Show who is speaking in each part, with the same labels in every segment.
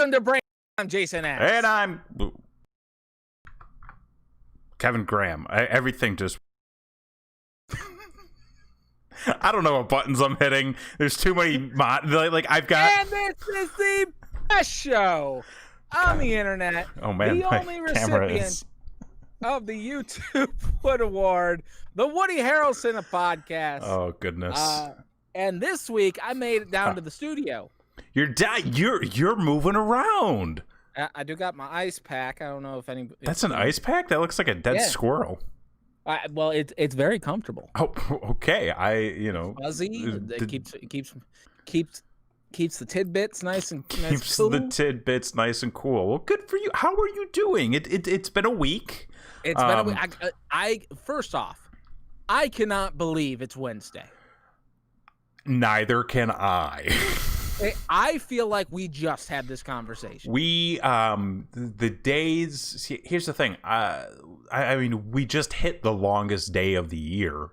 Speaker 1: Welcome to Brain. I'm Jason Ash.
Speaker 2: And I'm Kevin Graham. Everything just... I don't know what buttons I'm hitting. There's too many... I've got...
Speaker 1: And this is the best show on the internet.
Speaker 2: Oh, man.
Speaker 1: The only recipient of the YouTube Wood Award, the Woody Harrelson of podcast.
Speaker 2: Oh, goodness.
Speaker 1: And this week, I made it down to the studio.
Speaker 2: You're moving around.
Speaker 1: I do got my ice pack. I don't know if any.
Speaker 2: That's an ice pack? That looks like a dead squirrel.
Speaker 1: Well, it's very comfortable.
Speaker 2: Oh, okay.
Speaker 1: Fuzzy. It keeps the tidbits nice and cool.
Speaker 2: Keeps the tidbits nice and cool. Well, good for you. How are you doing? It's been a week.
Speaker 1: It's been a week. First off, I cannot believe it's Wednesday.
Speaker 2: Neither can I.
Speaker 1: I feel like we just had this conversation.
Speaker 2: The days. See, here's the thing. I mean, we just hit the longest day of the year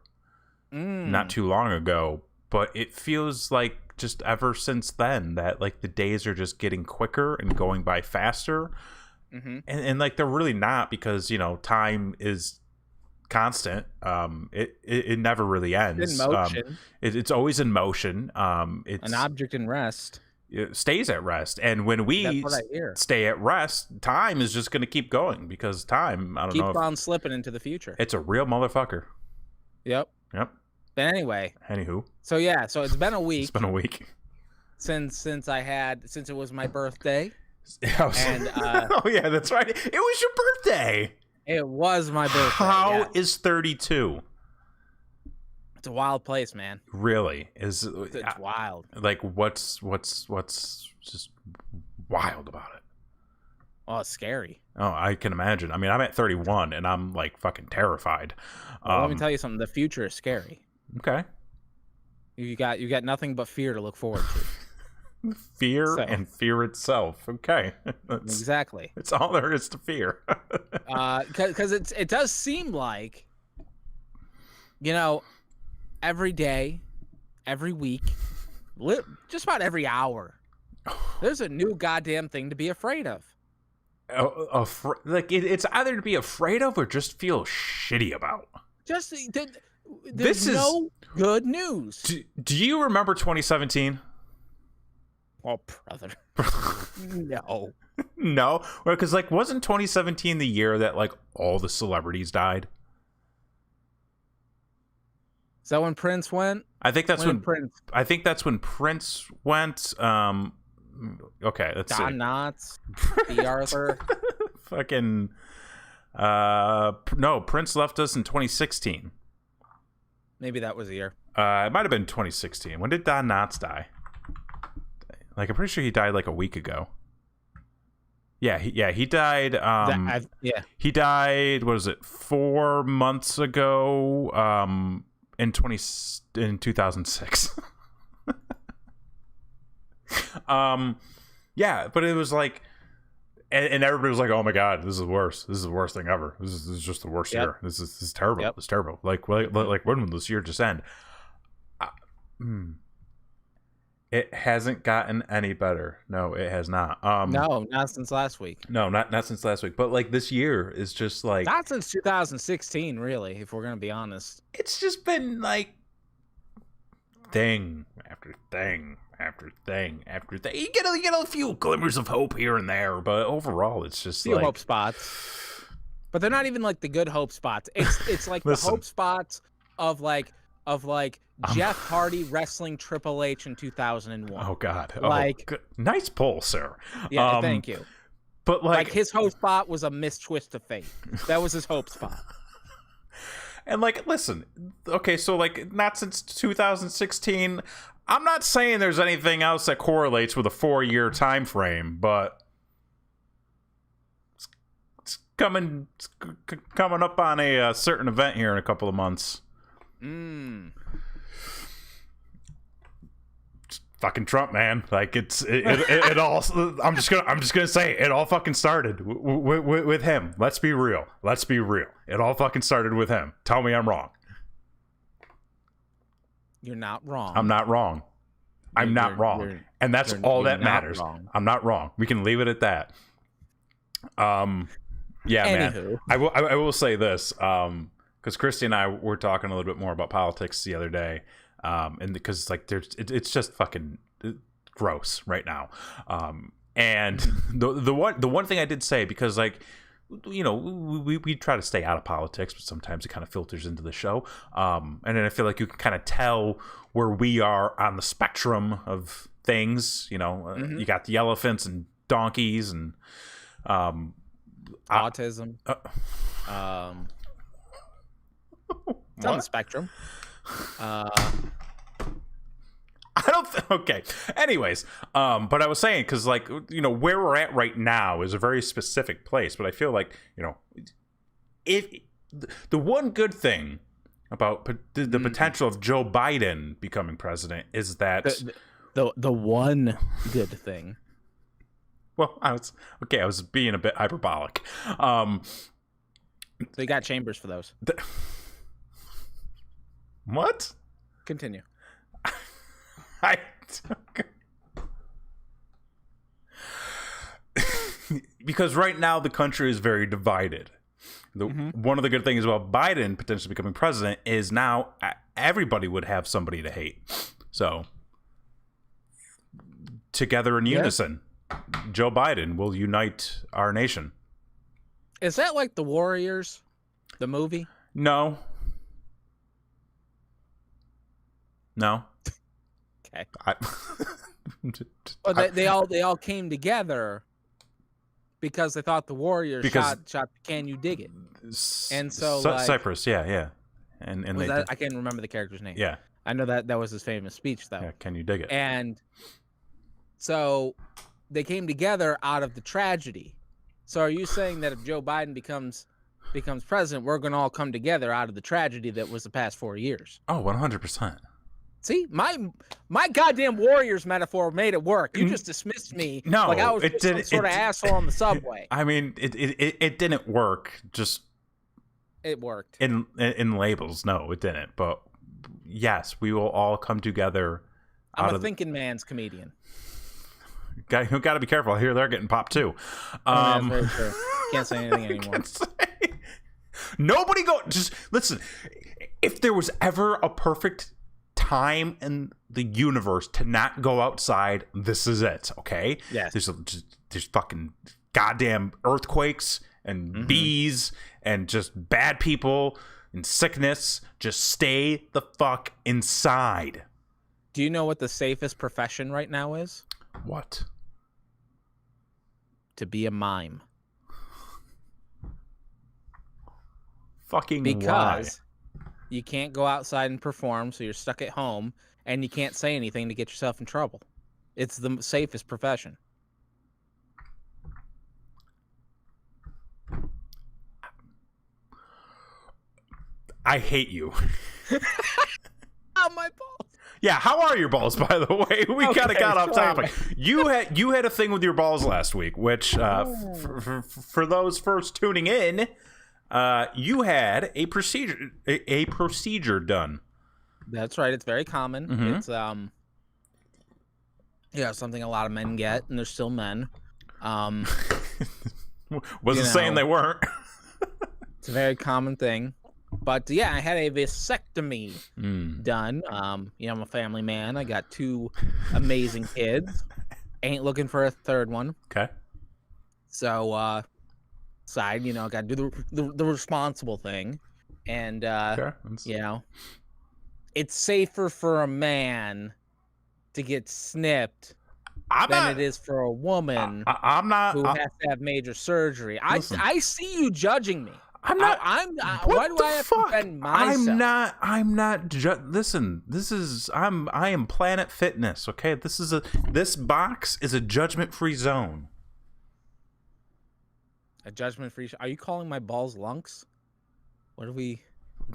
Speaker 2: not too long ago, but it feels like just ever since then that like the days are just getting quicker and going by faster, and like they're really not, because time is constant. It never really ends.
Speaker 1: In motion.
Speaker 2: It's always in motion. It's
Speaker 1: an object in rest.
Speaker 2: It stays at rest, and when we stay at rest, time is just going to keep going, because time, I don't know,
Speaker 1: keep on slipping into the future.
Speaker 2: It's a real motherfucker.
Speaker 1: Yep.
Speaker 2: But
Speaker 1: anyway, so it's been a week.
Speaker 2: It's been a week
Speaker 1: since it was my birthday.
Speaker 2: And oh yeah, that's right. It was your birthday.
Speaker 1: It was my birthday.
Speaker 2: How is 32?
Speaker 1: It's a wild place, man.
Speaker 2: Really?
Speaker 1: It's wild.
Speaker 2: Like, what's just wild about it?
Speaker 1: Oh, it's scary.
Speaker 2: Oh, I can imagine. I mean, I'm at 31 and I'm like fucking terrified.
Speaker 1: Well, let me tell you something. The future is scary.
Speaker 2: Okay.
Speaker 1: You got nothing but fear to look forward to.
Speaker 2: Fear and fear itself. Okay.
Speaker 1: Exactly.
Speaker 2: It's all there is to fear.
Speaker 1: Because it does seem like, every day, every week, just about every hour, there's a new goddamn thing to be afraid of.
Speaker 2: It's either to be afraid of or just feel shitty about.
Speaker 1: There's no good news.
Speaker 2: Do you remember 2017?
Speaker 1: Oh, brother. No.
Speaker 2: No? Well, because, wasn't 2017 the year that, all the celebrities died?
Speaker 1: Is that when Prince went?
Speaker 2: I think that's when Prince went. Okay, let's see.
Speaker 1: Don Knotts, B. Arthur.
Speaker 2: Fucking... no, Prince left us in 2016.
Speaker 1: Maybe that was the year.
Speaker 2: It might have been 2016. When did Don Knotts die? I'm pretty sure he died a week ago. Yeah, he died. He died. What was it? 4 months ago. In 2006. Yeah, but it was and everybody was like, "Oh my god, this is the worst. This is the worst thing ever. This is just the worst year. This is terrible.
Speaker 1: Yep.
Speaker 2: It's terrible. When will this year just end?" It hasn't gotten any better. No, it has not.
Speaker 1: No, not since last week.
Speaker 2: No, not since last week. But this year is just
Speaker 1: not since 2016, really. If we're gonna be honest,
Speaker 2: it's just been thing after thing after thing after thing. You get a few glimmers of hope here and there, but overall, it's just
Speaker 1: few hope spots. But they're not even the good hope spots. It's like the hope spots of Jeff Hardy wrestling Triple H in 2001.
Speaker 2: Oh God! Nice pull, sir.
Speaker 1: Yeah, thank you.
Speaker 2: But
Speaker 1: his hope spot was a missed twist of fate. That was his hope spot.
Speaker 2: And listen, okay, so not since 2016. I'm not saying there's anything else that correlates with a 4-year time frame, but it's coming up on a certain event here in a couple of months. Fucking Trump, man. It all. I'm just gonna say it all fucking started with him. Let's be real. It all fucking started with him. Tell me I'm wrong.
Speaker 1: You're not wrong.
Speaker 2: I'm not wrong. I'm not wrong, and that's all that matters.
Speaker 1: Wrong.
Speaker 2: I'm not wrong. We can leave it at that. Yeah,
Speaker 1: Anywho.
Speaker 2: man. I will say this, because Christy and I were talking a little bit more about politics the other day, and because like it's just fucking gross right now. And the one thing I did say, because like, you know, we try to stay out of politics, but sometimes it kind of filters into the show. And then I feel like you can kind of tell where we are on the spectrum of things. You know, you got the elephants and donkeys and
Speaker 1: autism. It's on the spectrum.
Speaker 2: I don't okay. Anyways, but I was saying, because like, you know, where we're at right now is a very specific place, but I feel like, you know, if the one good thing about the potential of Joe Biden becoming president is that
Speaker 1: the one good thing.
Speaker 2: Well, I was being a bit hyperbolic.
Speaker 1: So you got chambers for those.
Speaker 2: What?
Speaker 1: Continue.
Speaker 2: Because right now the country is very divided. One of the good things about Biden potentially becoming president is now everybody would have somebody to hate. So together in unison, Joe Biden will unite our nation.
Speaker 1: Is that like The Warriors, the movie?
Speaker 2: No.
Speaker 1: Okay. Well, they all came together because they thought the Warriors shot the Can You Dig It? And so like,
Speaker 2: Cypress, yeah. And
Speaker 1: I can't remember the character's name.
Speaker 2: Yeah.
Speaker 1: I know that was his famous speech though.
Speaker 2: Yeah, Can You Dig It?
Speaker 1: And so they came together out of the tragedy. So are you saying that if Joe Biden becomes president, we're going to all come together out of the tragedy that was the past 4 years?
Speaker 2: Oh, 100%.
Speaker 1: See, my goddamn Warriors metaphor made it work. You just dismissed me like I was some sort of asshole on the subway.
Speaker 2: I mean, it didn't work. Just
Speaker 1: it worked
Speaker 2: in labels. No, it didn't. But yes, we will all come together.
Speaker 1: I'm a thinking man's comedian.
Speaker 2: Got to be careful. Here, they're getting popped too.
Speaker 1: That's very true. Can't say anything anymore.
Speaker 2: Nobody go. Just listen. If there was ever a perfect time in the universe to not go outside, this is it. Okay.
Speaker 1: Yes.
Speaker 2: There's fucking goddamn earthquakes and bees and just bad people and sickness. Just stay the fuck inside.
Speaker 1: Do you know what the safest profession right now is?
Speaker 2: What?
Speaker 1: To be a mime.
Speaker 2: Fucking
Speaker 1: because
Speaker 2: why?
Speaker 1: You can't go outside and perform, so you're stuck at home, and you can't say anything to get yourself in trouble. It's the safest profession.
Speaker 2: I hate you.
Speaker 1: Oh, my balls.
Speaker 2: Yeah, how are your balls, by the way? We kind of got off topic. You had a thing with your balls last week, which for those first tuning in, you had a procedure done.
Speaker 1: That's right. It's very common. It's something a lot of men get, and they're still men.
Speaker 2: Wasn't saying they weren't.
Speaker 1: It's a very common thing. But yeah, I had a vasectomy done. I'm a family man. I got 2 amazing kids. Ain't looking for a third one.
Speaker 2: Okay.
Speaker 1: So, got to do the responsible thing, and
Speaker 2: sure.
Speaker 1: It's safer for a man to get snipped than it is for a woman.
Speaker 2: I'm not
Speaker 1: who has to have major surgery.
Speaker 2: Listen.
Speaker 1: I see you judging me.
Speaker 2: I'm not.
Speaker 1: Why do I have to defend myself?
Speaker 2: I'm not. Listen, I am Planet Fitness. Okay, this box is a judgment-free zone.
Speaker 1: A judgment-free. Are you calling my balls lunks? What are we?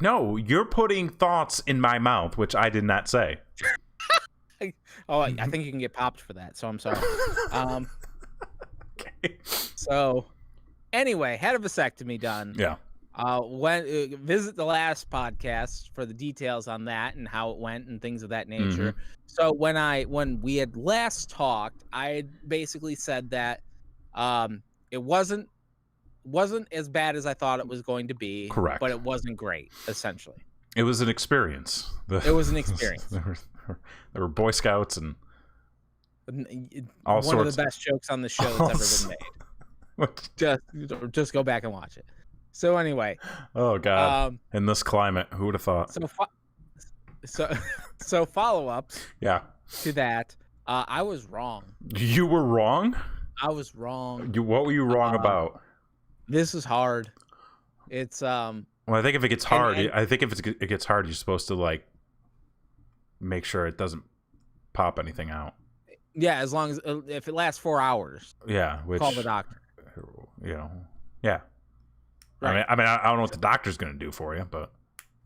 Speaker 2: No, you're putting thoughts in my mouth, which I did not say.
Speaker 1: I think you can get popped for that. So I'm sorry.
Speaker 2: Okay.
Speaker 1: So. Anyway, had a vasectomy done.
Speaker 2: Yeah.
Speaker 1: When visit the last podcast for the details on that and how it went and things of that nature. So when we had last talked, I had basically said that it wasn't as bad as I thought it was going to be.
Speaker 2: Correct.
Speaker 1: But it wasn't great, essentially.
Speaker 2: It was an experience.
Speaker 1: It was an experience.
Speaker 2: There were Boy Scouts and all
Speaker 1: one
Speaker 2: sorts.
Speaker 1: of the best jokes on the show that's ever been made. Just go back and watch it. So anyway.
Speaker 2: Oh God. In this climate, who would have thought?
Speaker 1: So follow-ups.
Speaker 2: Yeah.
Speaker 1: To that, I was wrong.
Speaker 2: You were wrong?
Speaker 1: I was wrong.
Speaker 2: What were you wrong about?
Speaker 1: This is hard. It's
Speaker 2: Well, I think if it gets hard, it gets hard, you're supposed to like make sure it doesn't pop anything out.
Speaker 1: Yeah, as long as if it lasts 4 hours.
Speaker 2: Yeah,
Speaker 1: Call the doctor.
Speaker 2: You know. Yeah.
Speaker 1: Right.
Speaker 2: I don't know what the doctor's going to do for you, but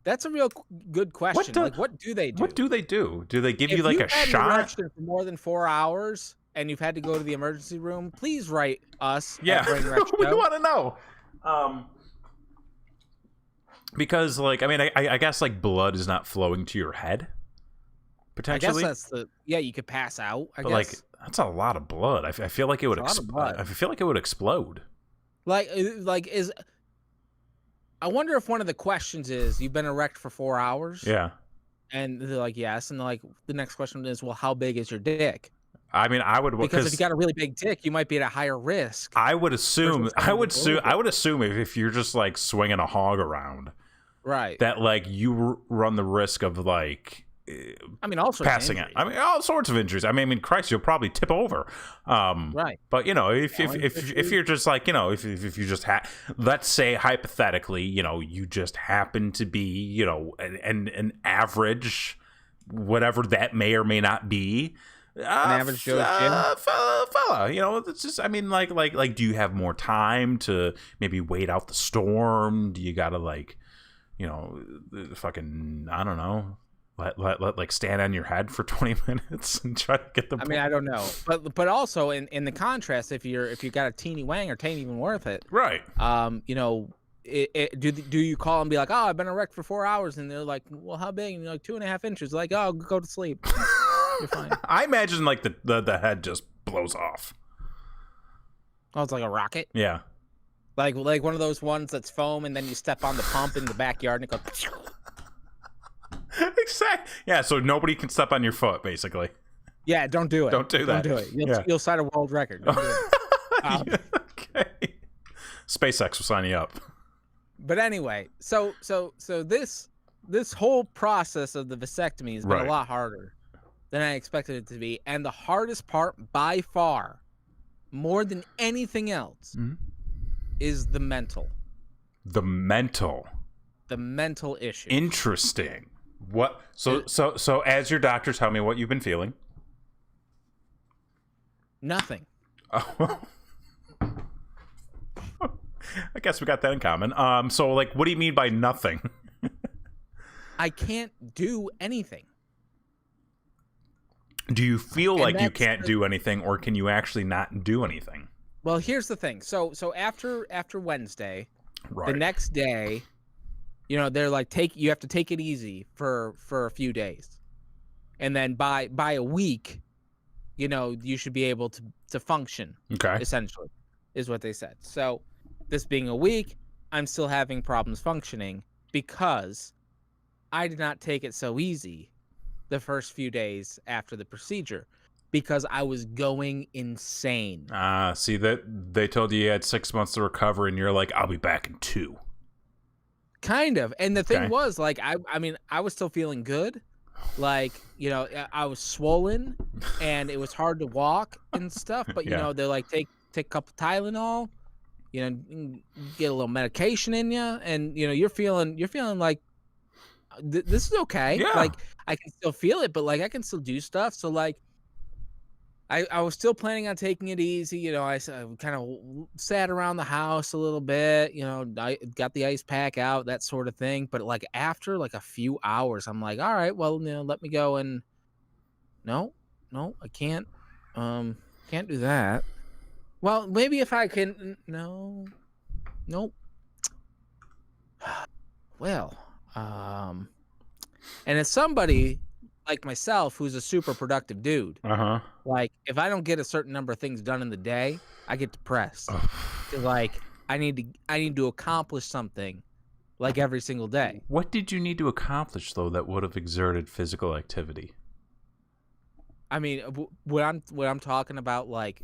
Speaker 1: that's a real good question. What do they do?
Speaker 2: What do they do? Do they give you like a shot?
Speaker 1: If you've had an erection for more than 4 hours and you've had to go to the emergency room, please write us.
Speaker 2: Yeah, we want to know. Because like, I mean, I guess like blood is not flowing to your head. Potentially,
Speaker 1: I guess that's you could pass out. I guess
Speaker 2: like that's a lot of blood. I feel like it would explode. I feel like it would explode.
Speaker 1: Like I wonder if one of the questions is, you've been erect for 4 hours?
Speaker 2: Yeah.
Speaker 1: And they're like, yes. And they're like, the next question is, well, how big is your dick?
Speaker 2: I mean, I would,
Speaker 1: because if you got a really big dick, you might be at a higher risk.
Speaker 2: I would assume if you're just like swinging a hog around,
Speaker 1: right,
Speaker 2: that like you run the risk of like,
Speaker 1: I mean, also
Speaker 2: passing it. I mean, all sorts of injuries. I mean, Christ, you'll probably tip over.
Speaker 1: Right.
Speaker 2: But you know, if you're just like, you know, if you just let's say hypothetically, you know, you just happen to be, you know, an average, whatever that may or may not be,
Speaker 1: an average Joe
Speaker 2: fella. You know, it's just, I mean, like, do you have more time to maybe wait out the storm? Do you gotta like, you know, fucking, I don't know. Let like stand on your head for 20 minutes and try to get the.
Speaker 1: I mean, I don't know, but also in the contrast, if you got a teeny wang or tain't even worth it,
Speaker 2: right?
Speaker 1: You know, do you call and be like, oh, I've been erect for 4 hours, and they're like, well, how big? And you're like 2.5 inches. Like, oh, go to sleep. You're fine.
Speaker 2: I imagine like the head just blows off.
Speaker 1: Oh, it's like a rocket.
Speaker 2: Yeah.
Speaker 1: Like one of those ones that's foam, and then you step on the pump in the backyard, and it goes.
Speaker 2: Exactly. Yeah, so nobody can step on your foot, basically.
Speaker 1: Yeah, don't do it.
Speaker 2: Don't do that.
Speaker 1: Don't do it. You'll set a world record. Don't do it.
Speaker 2: Okay. SpaceX will sign you up.
Speaker 1: But anyway, so this whole process of the vasectomy has been a lot harder than I expected it to be, and the hardest part by far, more than anything else, is the mental. The mental issue.
Speaker 2: Interesting. What? So as your doctor, tell me what you've been feeling.
Speaker 1: Nothing.
Speaker 2: Oh. I guess we got that in common. So like, what do you mean by nothing?
Speaker 1: I can't do anything.
Speaker 2: Do you feel like you can't do anything, or can you actually not do anything?
Speaker 1: Well, here's the thing. So after Wednesday,
Speaker 2: right,
Speaker 1: the next day, you know, they're like, you have to take it easy for a few days. And then by a week, you know, you should be able to function.
Speaker 2: Okay.
Speaker 1: Essentially, is what they said. So this being a week, I'm still having problems functioning because I did not take it so easy the first few days after the procedure, because I was going insane.
Speaker 2: See, that they told you had 6 months to recover, and you're like, I'll be back in 2.
Speaker 1: Kind of. And the thing was, like, I mean, I was still feeling good. Like, you know, I was swollen and it was hard to walk and stuff. But, you know, they're like, take a couple Tylenol, you know, get a little medication in you. And, you know, you're feeling like this is okay.
Speaker 2: Yeah.
Speaker 1: Like, I can still feel it, but like, I can still do stuff. So like, I was still planning on taking it easy. You know, I kind of sat around the house a little bit, you know, I got the ice pack out, that sort of thing. But like after like a few hours, I'm like, all right, well, you know, let me go. And no, I can't do that. Well, maybe if I can, nope. well, and as somebody like myself who's a super productive dude, like if I don't get a certain number of things done in the day, I get depressed. 'Cause, like I need to accomplish something like every single day.
Speaker 2: What did you need to accomplish though that would have exerted physical activity?
Speaker 1: I mean, when I'm talking about like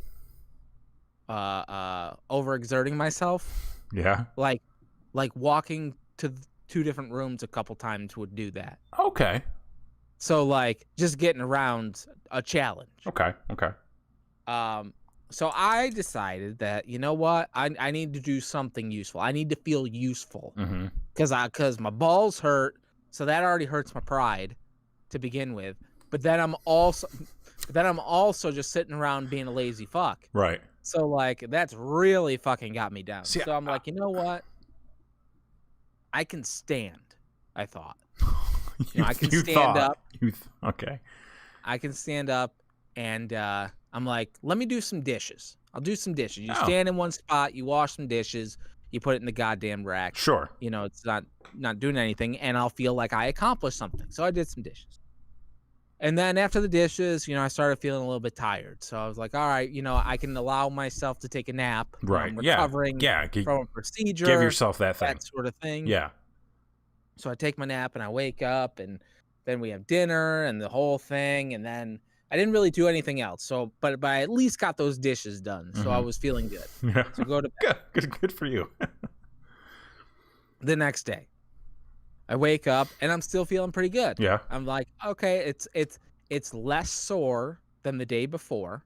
Speaker 1: overexerting myself,
Speaker 2: Yeah.
Speaker 1: like walking to 2 different rooms a couple times would do that.
Speaker 2: Okay.
Speaker 1: So like just getting around a challenge.
Speaker 2: Okay.
Speaker 1: So I decided that, you know what, I need to do something useful. I need to feel useful because my balls hurt. So that already hurts my pride to begin with. But then I'm also just sitting around being a lazy fuck.
Speaker 2: Right.
Speaker 1: So like that's really fucking got me down.
Speaker 2: See,
Speaker 1: so I'm like, you know what? I can stand. I thought. I can stand up.
Speaker 2: Okay.
Speaker 1: I can stand up, and I'm like, let me do some dishes. I'll do some dishes. You stand in one spot, you wash some dishes, you put it in the goddamn rack.
Speaker 2: Sure.
Speaker 1: It's not doing anything, and I'll feel like I accomplished something. So I did some dishes. And then after the dishes, I started feeling a little bit tired. So I was like, all right, I can allow myself to take a nap.
Speaker 2: Right.
Speaker 1: I'm recovering from a procedure.
Speaker 2: Give yourself that thing.
Speaker 1: That sort of thing.
Speaker 2: Yeah.
Speaker 1: So I take my nap and I wake up, and then we have dinner and the whole thing. And then I didn't really do anything else. So, but I at least got those dishes done. So I was feeling good.
Speaker 2: Yeah.
Speaker 1: So go to bed.
Speaker 2: Good for you.
Speaker 1: The next day, I wake up and I'm still feeling pretty good.
Speaker 2: Yeah.
Speaker 1: I'm like, okay, it's less sore than the day before.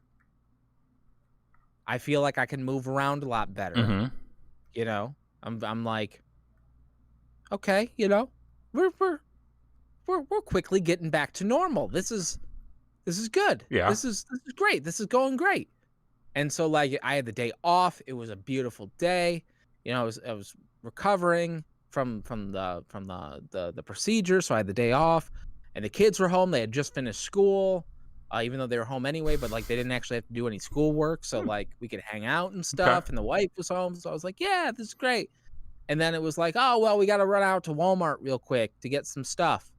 Speaker 1: I feel like I can move around a lot better. I'm like, okay, we're quickly getting back to normal. This is good.
Speaker 2: Yeah.
Speaker 1: This is great. This is going great. And so like I had the day off. It was a beautiful day. I was recovering from the procedure, so I had the day off, and the kids were home. They had just finished school, even though they were home anyway, but like they didn't actually have to do any schoolwork, so like we could hang out and stuff. And the wife was home, so I was like, yeah, this is great. And then it was like, oh well, we got to run out to Walmart real quick to get some stuff.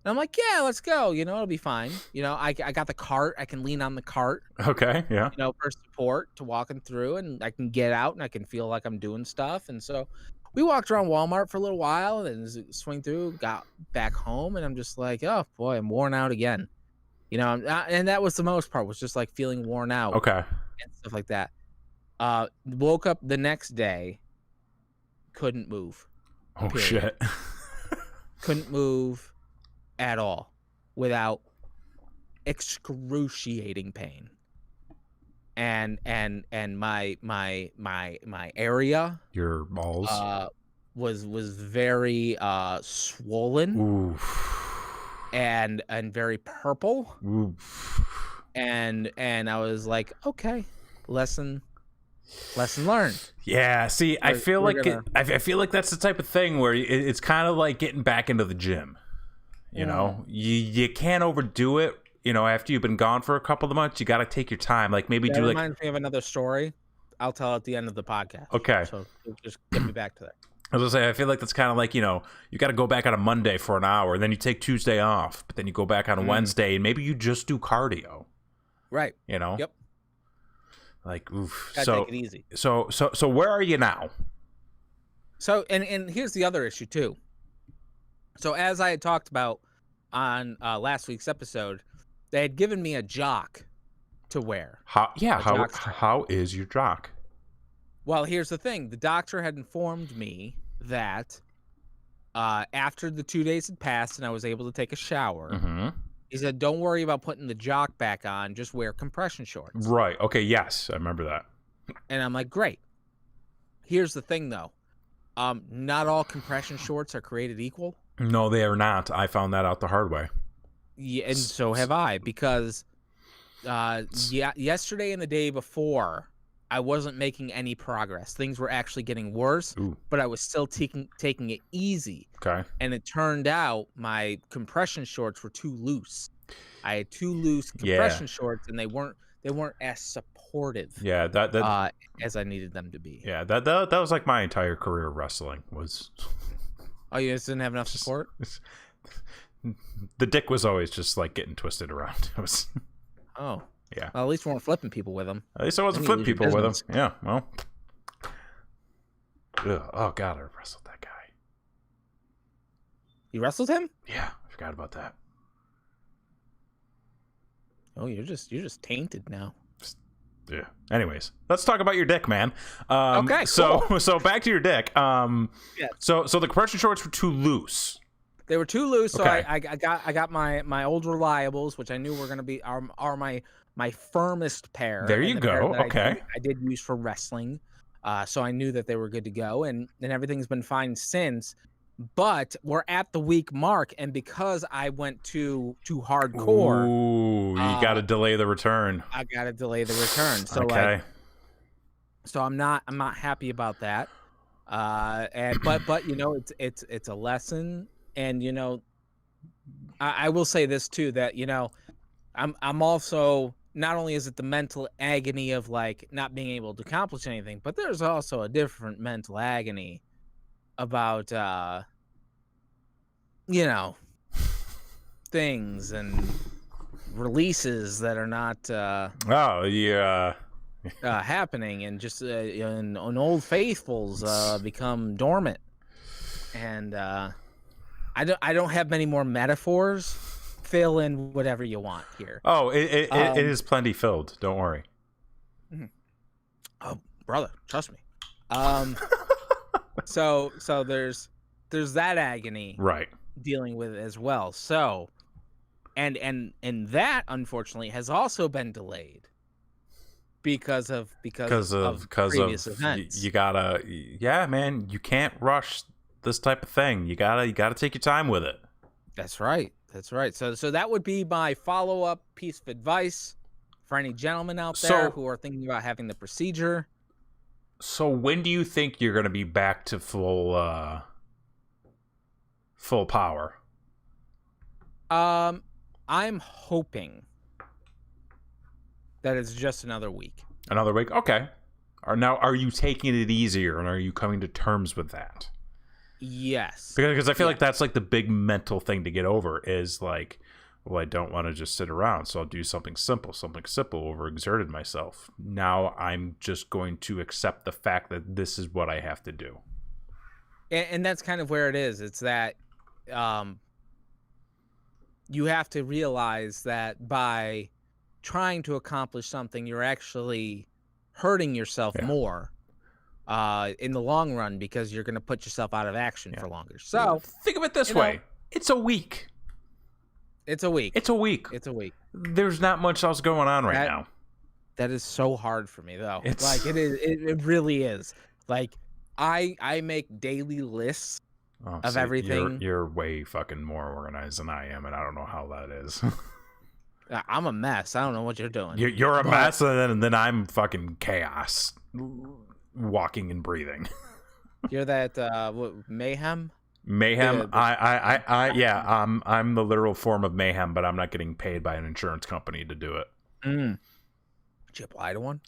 Speaker 1: And I'm like, yeah, let's go. It'll be fine. I got the cart. I can lean on the cart.
Speaker 2: Okay. Yeah.
Speaker 1: For support to walking through, and I can get out and I can feel like I'm doing stuff. And so we walked around Walmart for a little while and swing through, got back home, and I'm just like, oh boy, I'm worn out again. And that was the most part, was just like feeling worn out.
Speaker 2: Okay.
Speaker 1: And stuff like that. Woke up the next day, couldn't move.
Speaker 2: Oh shit.
Speaker 1: Couldn't move at all without excruciating pain. And my area,
Speaker 2: your balls,
Speaker 1: was very swollen.
Speaker 2: Oof.
Speaker 1: and very purple.
Speaker 2: Oof.
Speaker 1: And I was like, okay, lesson learned.
Speaker 2: Yeah, see, I feel like that's the type of thing where it's kind of like getting back into the gym. You can't overdo it. After you've been gone for a couple of months, you got to take your time. Like maybe
Speaker 1: that reminds me of another story. I'll tell at the end of the podcast.
Speaker 2: Okay.
Speaker 1: So just get me back to that.
Speaker 2: I was gonna say, I feel like that's kind of like, you got to go back on a Monday for an hour, and then you take Tuesday off, but then you go back on a Wednesday, and maybe you just do cardio.
Speaker 1: Right.
Speaker 2: Yep. Like, oof.
Speaker 1: Gotta take it easy.
Speaker 2: So where are you now?
Speaker 1: So, and here's the other issue too. So as I had talked about on last week's episode, they had given me a jock to wear.
Speaker 2: How is your jock?
Speaker 1: Well, here's the thing. The doctor had informed me that after the 2 days had passed and I was able to take a shower, he said, don't worry about putting the jock back on. Just wear compression shorts.
Speaker 2: Right. Okay. Yes. I remember that.
Speaker 1: And I'm like, great. Here's the thing, though. Not all compression shorts are created equal.
Speaker 2: No, they are not. I found that out the hard way.
Speaker 1: Yeah, and so have I, because yesterday and the day before, I wasn't making any progress. Things were actually getting worse, but I was still taking it easy.
Speaker 2: Okay.
Speaker 1: And it turned out my compression shorts were too loose. I had too loose compression shorts, and they weren't as supportive.
Speaker 2: Yeah, that
Speaker 1: as I needed them to be.
Speaker 2: Yeah, that was like my entire career of wrestling was
Speaker 1: Oh, you just didn't have enough
Speaker 2: Just-
Speaker 1: support?
Speaker 2: the dick was always just like getting twisted around. It was,
Speaker 1: Oh.
Speaker 2: yeah.
Speaker 1: Well, at least we weren't flipping people with them.
Speaker 2: At least I wasn't
Speaker 1: Then you
Speaker 2: flipping
Speaker 1: lose your
Speaker 2: people with him.
Speaker 1: business.
Speaker 2: Yeah, well. Ugh. Oh, God, I wrestled that guy.
Speaker 1: You wrestled him?
Speaker 2: Yeah, I forgot about that.
Speaker 1: Oh, you're just tainted now.
Speaker 2: Yeah. Anyways, let's talk about your dick, man.
Speaker 1: Okay,
Speaker 2: So back to your dick.
Speaker 1: Yes.
Speaker 2: So the compression shorts were too loose.
Speaker 1: They were too loose, so
Speaker 2: Okay.
Speaker 1: I got my old reliables, which I knew were gonna be are my firmest pair.
Speaker 2: There
Speaker 1: and
Speaker 2: you
Speaker 1: the pair
Speaker 2: go.
Speaker 1: that
Speaker 2: Okay.
Speaker 1: I did use for wrestling, so I knew that they were good to go, and everything's been fine since. But we're at the week mark, and because I went too hardcore,
Speaker 2: Ooh, you got to delay the return.
Speaker 1: I gotta delay the return. So
Speaker 2: Okay.
Speaker 1: so I'm not happy about that. And but you know it's a lesson, and you know I will say this too, that you know I'm also, not only is it the mental agony of like not being able to accomplish anything, but there's also a different mental agony about you know, things and releases that are not
Speaker 2: Oh, yeah.
Speaker 1: happening, and just and old faithfuls become dormant, and I don't have many more metaphors. Fill in whatever you want here.
Speaker 2: Oh, it is plenty filled. Don't worry.
Speaker 1: Oh, brother, trust me. So there's that agony
Speaker 2: Right.
Speaker 1: dealing with it as well. So, and that unfortunately has also been delayed because of previous events.
Speaker 2: You gotta, yeah, man. You can't rush this type of thing. You gotta take your time with it.
Speaker 1: That's right. That's right. So that would be my follow-up piece of advice for any gentlemen out there who are thinking about having the procedure.
Speaker 2: So when do you think you're gonna be back to full power?
Speaker 1: I'm hoping that it's just another week.
Speaker 2: Another week? Okay. Are you taking it easier, and are you coming to terms with that?
Speaker 1: Yes.
Speaker 2: Because I feel like that's like the big mental thing to get over is like, well, I don't want to just sit around, so I'll do something simple, overexerted myself. Now I'm just going to accept the fact that this is what I have to do.
Speaker 1: And that's kind of where it is. It's that you have to realize that by trying to accomplish something, you're actually hurting yourself more in the long run, because you're going to put yourself out of action for longer. So
Speaker 2: think of it this way. It's a week.
Speaker 1: It's a week.
Speaker 2: It's a week.
Speaker 1: It's a week.
Speaker 2: There's not much else going on right now.
Speaker 1: That is so hard for me, though.
Speaker 2: It's
Speaker 1: like it is. It really is. Like I make daily lists of everything.
Speaker 2: You're way fucking more organized than I am, and I don't know how that is.
Speaker 1: I'm a mess. I don't know what you're doing.
Speaker 2: You're a mess, and then I'm fucking chaos, walking and breathing.
Speaker 1: You're that mayhem.
Speaker 2: Mayhem. I'm the literal form of mayhem, but I'm not getting paid by an insurance company to do it.
Speaker 1: Did you apply to one?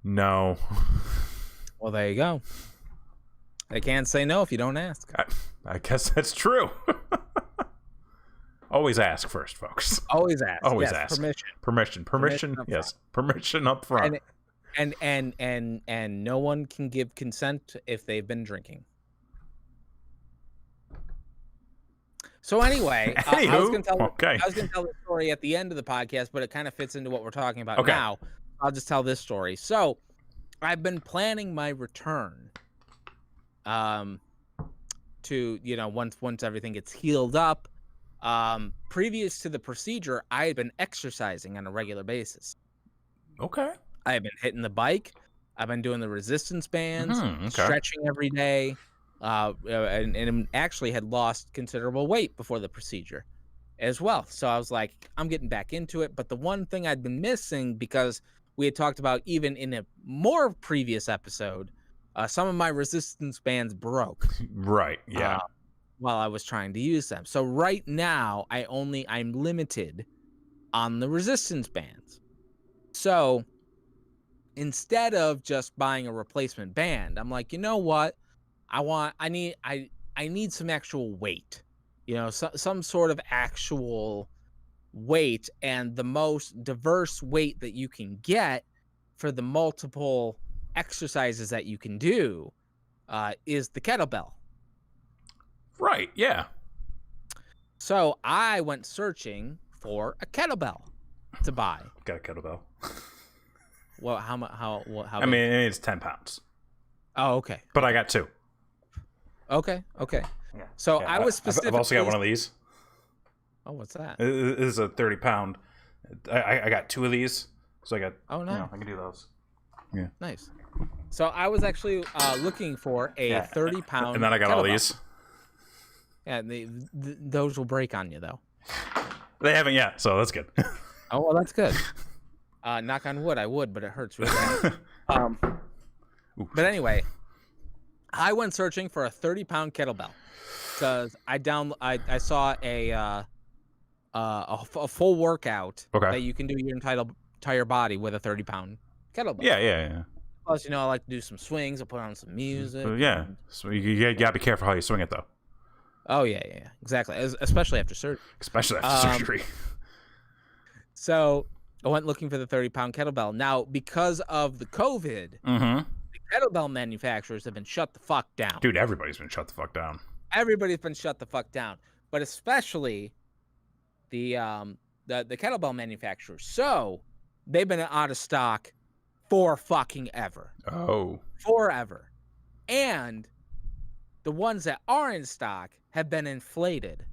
Speaker 2: No.
Speaker 1: Well, there you go. They can't say no if you don't ask.
Speaker 2: I guess that's true. Always ask first, folks.
Speaker 1: Always ask.
Speaker 2: Always
Speaker 1: yes,
Speaker 2: ask.
Speaker 1: Permission.
Speaker 2: Permission. Yes. Permission up front.
Speaker 1: And no one can give consent if they've been drinking. So anyway, I was going to tell the story at the end of the podcast, but it kind of fits into what we're talking about now. I'll just tell this story. So I've been planning my return to, once everything gets healed up. Previous to the procedure, I had been exercising on a regular basis.
Speaker 2: Okay.
Speaker 1: I have been hitting the bike. I've been doing the resistance bands, stretching every day, and actually had lost considerable weight before the procedure as well. So I was like, I'm getting back into it. But the one thing I'd been missing, because we had talked about even in a more previous episode, some of my resistance bands broke.
Speaker 2: Right. Yeah.
Speaker 1: While I was trying to use them. So right now, I'm limited on the resistance bands. So instead of just buying a replacement band, I'm like, you know what? I need some actual weight, some sort of actual weight, and the most diverse weight that you can get for the multiple exercises that you can do is the kettlebell.
Speaker 2: Right. Yeah.
Speaker 1: So I went searching for a kettlebell to buy.
Speaker 2: Got a kettlebell.
Speaker 1: Well, how much? How
Speaker 2: I
Speaker 1: big?
Speaker 2: mean, it's 10 pounds.
Speaker 1: Oh, okay.
Speaker 2: But I got 2.
Speaker 1: Okay.
Speaker 2: Yeah.
Speaker 1: So
Speaker 2: Yeah,
Speaker 1: I was specifically.
Speaker 2: I've also got one of these.
Speaker 1: Oh, what's that?
Speaker 2: This is a 30-pound. I got 2 of these, so I got.
Speaker 1: Oh, nice.
Speaker 2: I can do those. Yeah.
Speaker 1: Nice. So I was actually looking for a 30-pound.
Speaker 2: And then I got all these.
Speaker 1: Yeah, those will break on you though.
Speaker 2: They haven't yet, so that's good.
Speaker 1: Oh, well, that's good. Knock on wood, I would, but it hurts really bad. But anyway, I went searching for a 30-pound kettlebell because I saw a full workout that you can do your entire body with a 30-pound kettlebell.
Speaker 2: Yeah.
Speaker 1: Plus, I like to do some swings. I put on some music.
Speaker 2: Yeah. So you gotta be careful how you swing it, though.
Speaker 1: Oh yeah, exactly. Especially after surgery.
Speaker 2: Surgery.
Speaker 1: So I went looking for the 30-pound kettlebell. Now, because of the COVID,
Speaker 2: Mm-hmm.
Speaker 1: the kettlebell manufacturers have been shut the fuck down.
Speaker 2: Dude, everybody's been shut the fuck down.
Speaker 1: Everybody's been shut the fuck down, but especially the kettlebell manufacturers. So they've been out of stock for fucking ever.
Speaker 2: Oh.
Speaker 1: Forever. And the ones that are in stock have been inflated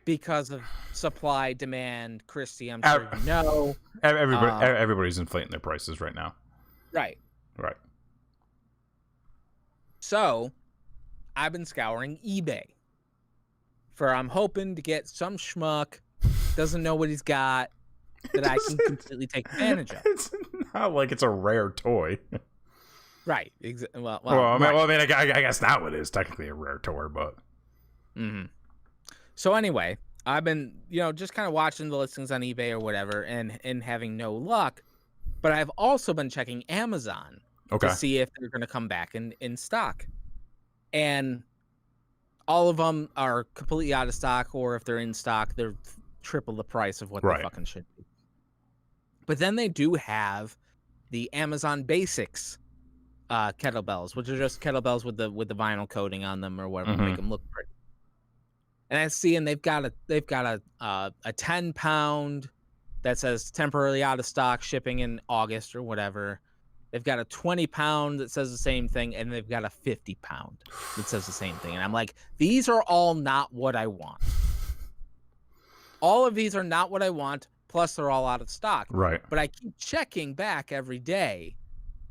Speaker 1: because of supply, demand. Christy, I'm sure you know.
Speaker 2: Everybody's inflating their prices right now.
Speaker 1: Right. So I've been scouring eBay I'm hoping to get some schmuck, doesn't know what he's got, that I can completely take advantage of.
Speaker 2: It's not like it's a rare toy.
Speaker 1: Right.
Speaker 2: Well, I mean, I guess now it is technically a rare toy, but.
Speaker 1: Mm-hmm. So anyway, I've been, just kind of watching the listings on eBay or whatever, and having no luck. But I've also been checking Amazon to see if they're going to come back in stock, and all of them are completely out of stock, or if they're in stock, they're triple the price of what they fucking should be. But then they do have the Amazon Basics kettlebells, which are just kettlebells with the vinyl coating on them or whatever to make them look pretty. And I see, and they've got a 10-pound that says temporarily out of stock, shipping in August or whatever. They've got a 20-pound that says the same thing, and they've got a 50-pound that says the same thing. And I'm like, these are all not what I want. All of these are not what I want. Plus, they're all out of stock.
Speaker 2: Right.
Speaker 1: But I keep checking back every day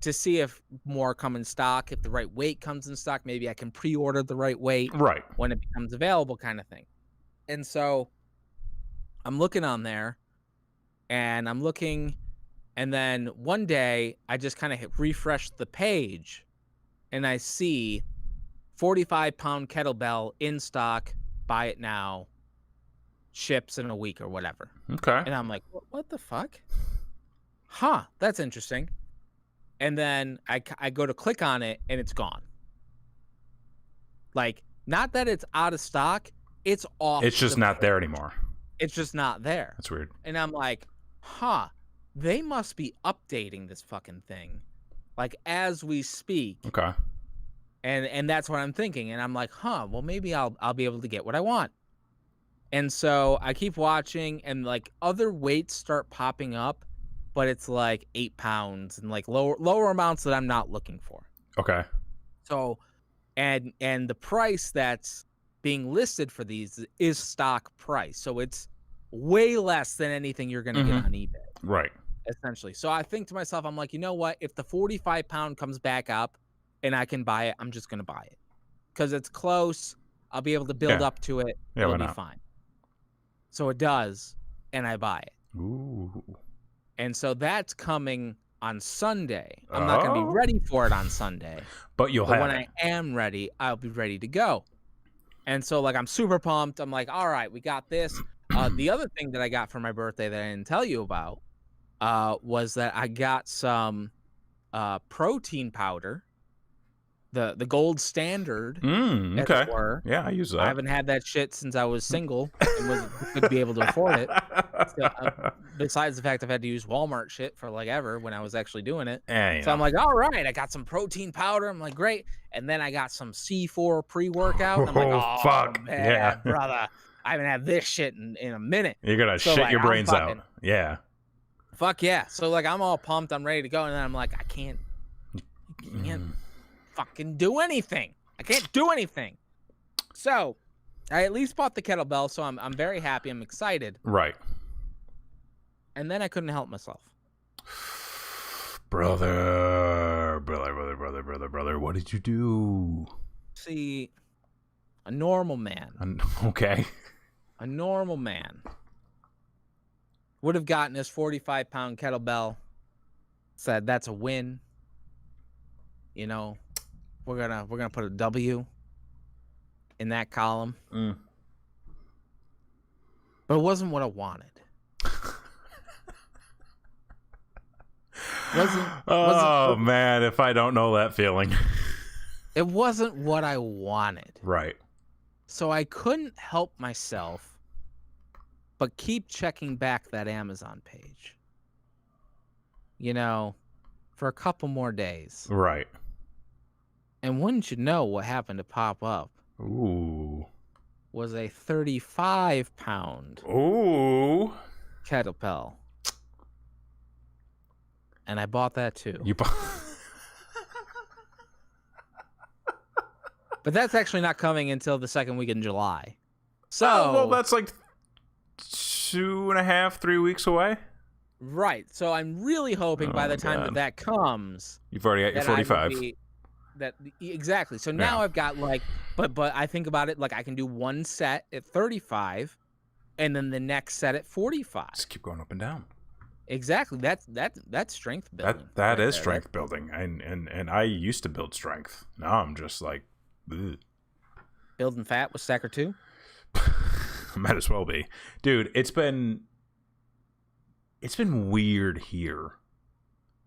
Speaker 1: to see if more come in stock, if the right weight comes in stock. Maybe I can pre-order the right weight when it becomes available, kind of thing. And so I'm looking on there, and I'm looking, and then one day I just kind of refresh the page, and I see 45-pound kettlebell in stock. Buy it now. Ships in a week or whatever.
Speaker 2: Okay.
Speaker 1: And I'm like, what the fuck? Huh, that's interesting. And then I go to click on it, and it's gone. Like, not that it's out of stock, it's off.
Speaker 2: It's just not there anymore.
Speaker 1: It's just not there.
Speaker 2: That's weird.
Speaker 1: And I'm like, huh, they must be updating this fucking thing, like, as we speak.
Speaker 2: Okay.
Speaker 1: And that's what I'm thinking. And I'm like, huh, well, maybe I'll be able to get what I want. And so I keep watching, and like other weights start popping up, but it's like 8 pounds and like lower amounts that I'm not looking for.
Speaker 2: Okay.
Speaker 1: So, and the price that's being listed for these is stock price. So it's way less than anything you're going to get on eBay.
Speaker 2: Right.
Speaker 1: Essentially. So I think to myself, I'm like, you know what? If the 45-pound comes back up and I can buy it, I'm just going to buy it. Because it's close. I'll be able to build up to it.
Speaker 2: Yeah,
Speaker 1: it'll be fine. So it does, and I buy it.
Speaker 2: Ooh.
Speaker 1: And so that's coming on Sunday. I'm not going to be ready for it on Sunday.
Speaker 2: But when
Speaker 1: I am ready, I'll be ready to go. And so, like, I'm super pumped. I'm like, all right, we got this. The other thing that I got for my birthday that I didn't tell you about was that I got some protein powder the gold standard, as
Speaker 2: Okay.
Speaker 1: it were.
Speaker 2: Yeah, I use that.
Speaker 1: I haven't had that shit since I was single and could be able to afford it. So, besides the fact I've had to use Walmart shit for like ever when I was actually doing it.
Speaker 2: Yeah,
Speaker 1: So I'm like, all right, I got some protein powder. I'm like, great. And then I got some C4 pre-workout. And I'm like, oh,
Speaker 2: fuck.
Speaker 1: man,
Speaker 2: Yeah.
Speaker 1: brother. I haven't had this shit in a minute.
Speaker 2: You're gonna
Speaker 1: So,
Speaker 2: shit
Speaker 1: like,
Speaker 2: your
Speaker 1: I'm
Speaker 2: brains
Speaker 1: fucking-
Speaker 2: out. Yeah.
Speaker 1: Fuck yeah. So like I'm all pumped, I'm ready to go, and then I'm like, I can't fucking do anything. I can't do anything. So I at least bought the kettlebell, so I'm very happy. I'm excited.
Speaker 2: Right.
Speaker 1: And then I couldn't help myself.
Speaker 2: Brother, what did you do?
Speaker 1: See, a normal man.
Speaker 2: Okay.
Speaker 1: A normal man would have gotten his 45-pound kettlebell, said that's a win. You know, we're gonna put a W in that column. But it wasn't what I wanted.
Speaker 2: Man, if I don't know that feeling.
Speaker 1: It wasn't what I wanted.
Speaker 2: Right.
Speaker 1: So I couldn't help myself but keep checking back that Amazon page. You know, for a couple more days.
Speaker 2: Right.
Speaker 1: And wouldn't you know what happened to pop up?
Speaker 2: Ooh.
Speaker 1: Was a 35-pound
Speaker 2: Ooh.
Speaker 1: kettlebell. And I bought that too.
Speaker 2: You bought.
Speaker 1: But that's actually not coming until the second week in July. So
Speaker 2: well, that's like 2.5, 3 weeks away.
Speaker 1: Right. So I'm really hoping by the time that comes,
Speaker 2: you've already got your 45.
Speaker 1: Exactly. So now I've got like, but I think about it like I can do one set at 35, and then the next set at 45.
Speaker 2: Just keep going up and down.
Speaker 1: Exactly. That's strength building.
Speaker 2: That is strength building, and I used to build strength. Now I'm just like, ugh.
Speaker 1: Building fat with Stacker 2.
Speaker 2: Might as well be, dude. It's been weird here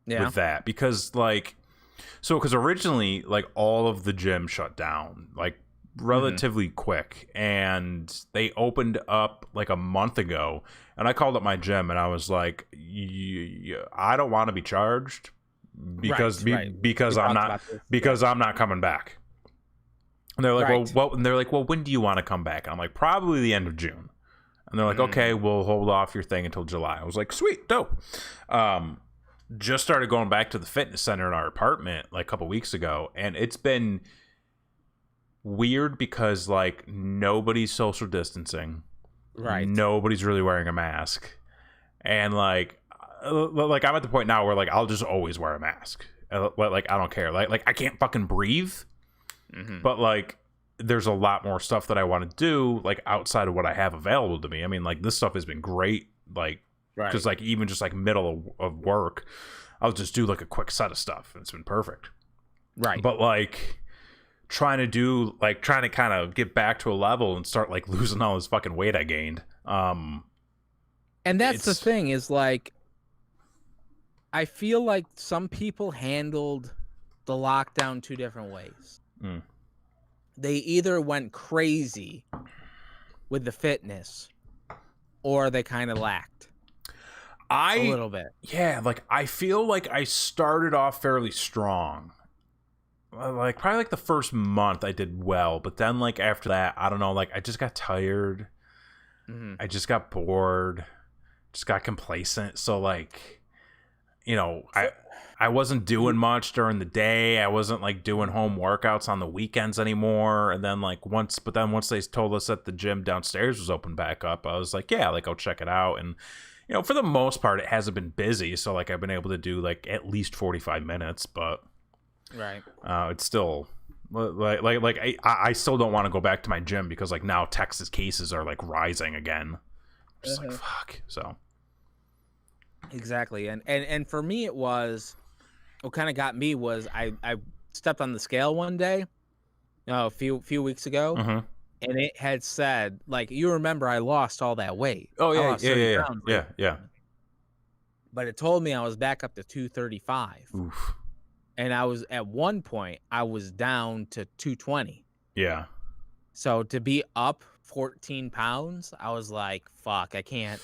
Speaker 2: with that because because originally like all of the gym shut down like relatively quick, and they opened up like a month ago, and I called up my gym and I was like, I don't want to be charged because I'm not coming back. And they're like, well, when do you want to come back? And I'm like, probably the end of June. And they're like, okay, we'll hold off your thing until July. I was like, sweet, dope. Just started going back to the fitness center in our apartment like a couple weeks ago, and it's been weird because like nobody's social distancing,
Speaker 1: right?
Speaker 2: Nobody's really wearing a mask, and like I'm at the point now where like I'll just always wear a mask. Like I don't care. Like I can't fucking breathe. But like there's a lot more stuff that I want to do like outside of what I have available to me. I mean, like this stuff has been great, like because like even just like middle of work, I'll just do like a quick set of stuff and it's been perfect. Right. But like trying to kind of get back to a level and start like losing all this fucking weight I gained.
Speaker 1: And that's the thing is like I feel like some people handled the lockdown two different ways. They either went crazy with the fitness or they kind of lacked a little bit.
Speaker 2: Yeah, like I feel like I started off fairly strong. Like probably like the first month I did well, but then like after that, I don't know, like I just got tired. I just got bored, just got complacent. So like, you know, I wasn't doing much during the day. I wasn't like doing home workouts on the weekends anymore. And then like once they told us that the gym downstairs was open back up, I was like, yeah, like I'll check it out. And you know, for the most part, it hasn't been busy. So like I've been able to do like at least 45 minutes, but it's still like I still don't want to go back to my gym because like now Texas cases are like rising again. Just like fuck. So
Speaker 1: exactly. And for me, it was what kind of got me was I stepped on the scale one day, a few weeks ago, and it had said like, you remember I lost all that weight.
Speaker 2: Oh yeah.
Speaker 1: But it told me I was back up to 235.
Speaker 2: Oof.
Speaker 1: and I was at one point I was down to 220.
Speaker 2: Yeah.
Speaker 1: So to be up 14 pounds, I was like, fuck, I can't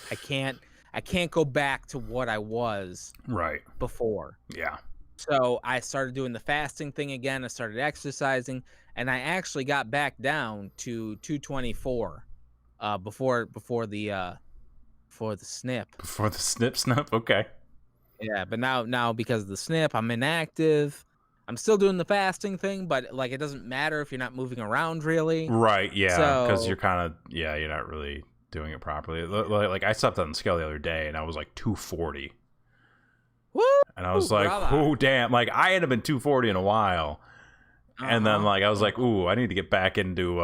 Speaker 1: go back to what I was
Speaker 2: Right.
Speaker 1: before.
Speaker 2: Yeah.
Speaker 1: So I started doing the fasting thing again. I started exercising, and I actually got back down to 224 before the snip.
Speaker 2: Before the snip. Okay.
Speaker 1: Yeah, but now because of the snip, I'm inactive. I'm still doing the fasting thing, but like it doesn't matter if you're not moving around really.
Speaker 2: Right. Yeah. Because
Speaker 1: So
Speaker 2: you're kind of you're not really doing it properly. Like I stepped on the scale the other day and I was like 240,
Speaker 1: woo,
Speaker 2: and I was like,
Speaker 1: brother.
Speaker 2: oh damn! Like I hadn't been 240 in a while, and then like I was like, ooh, I need to get back into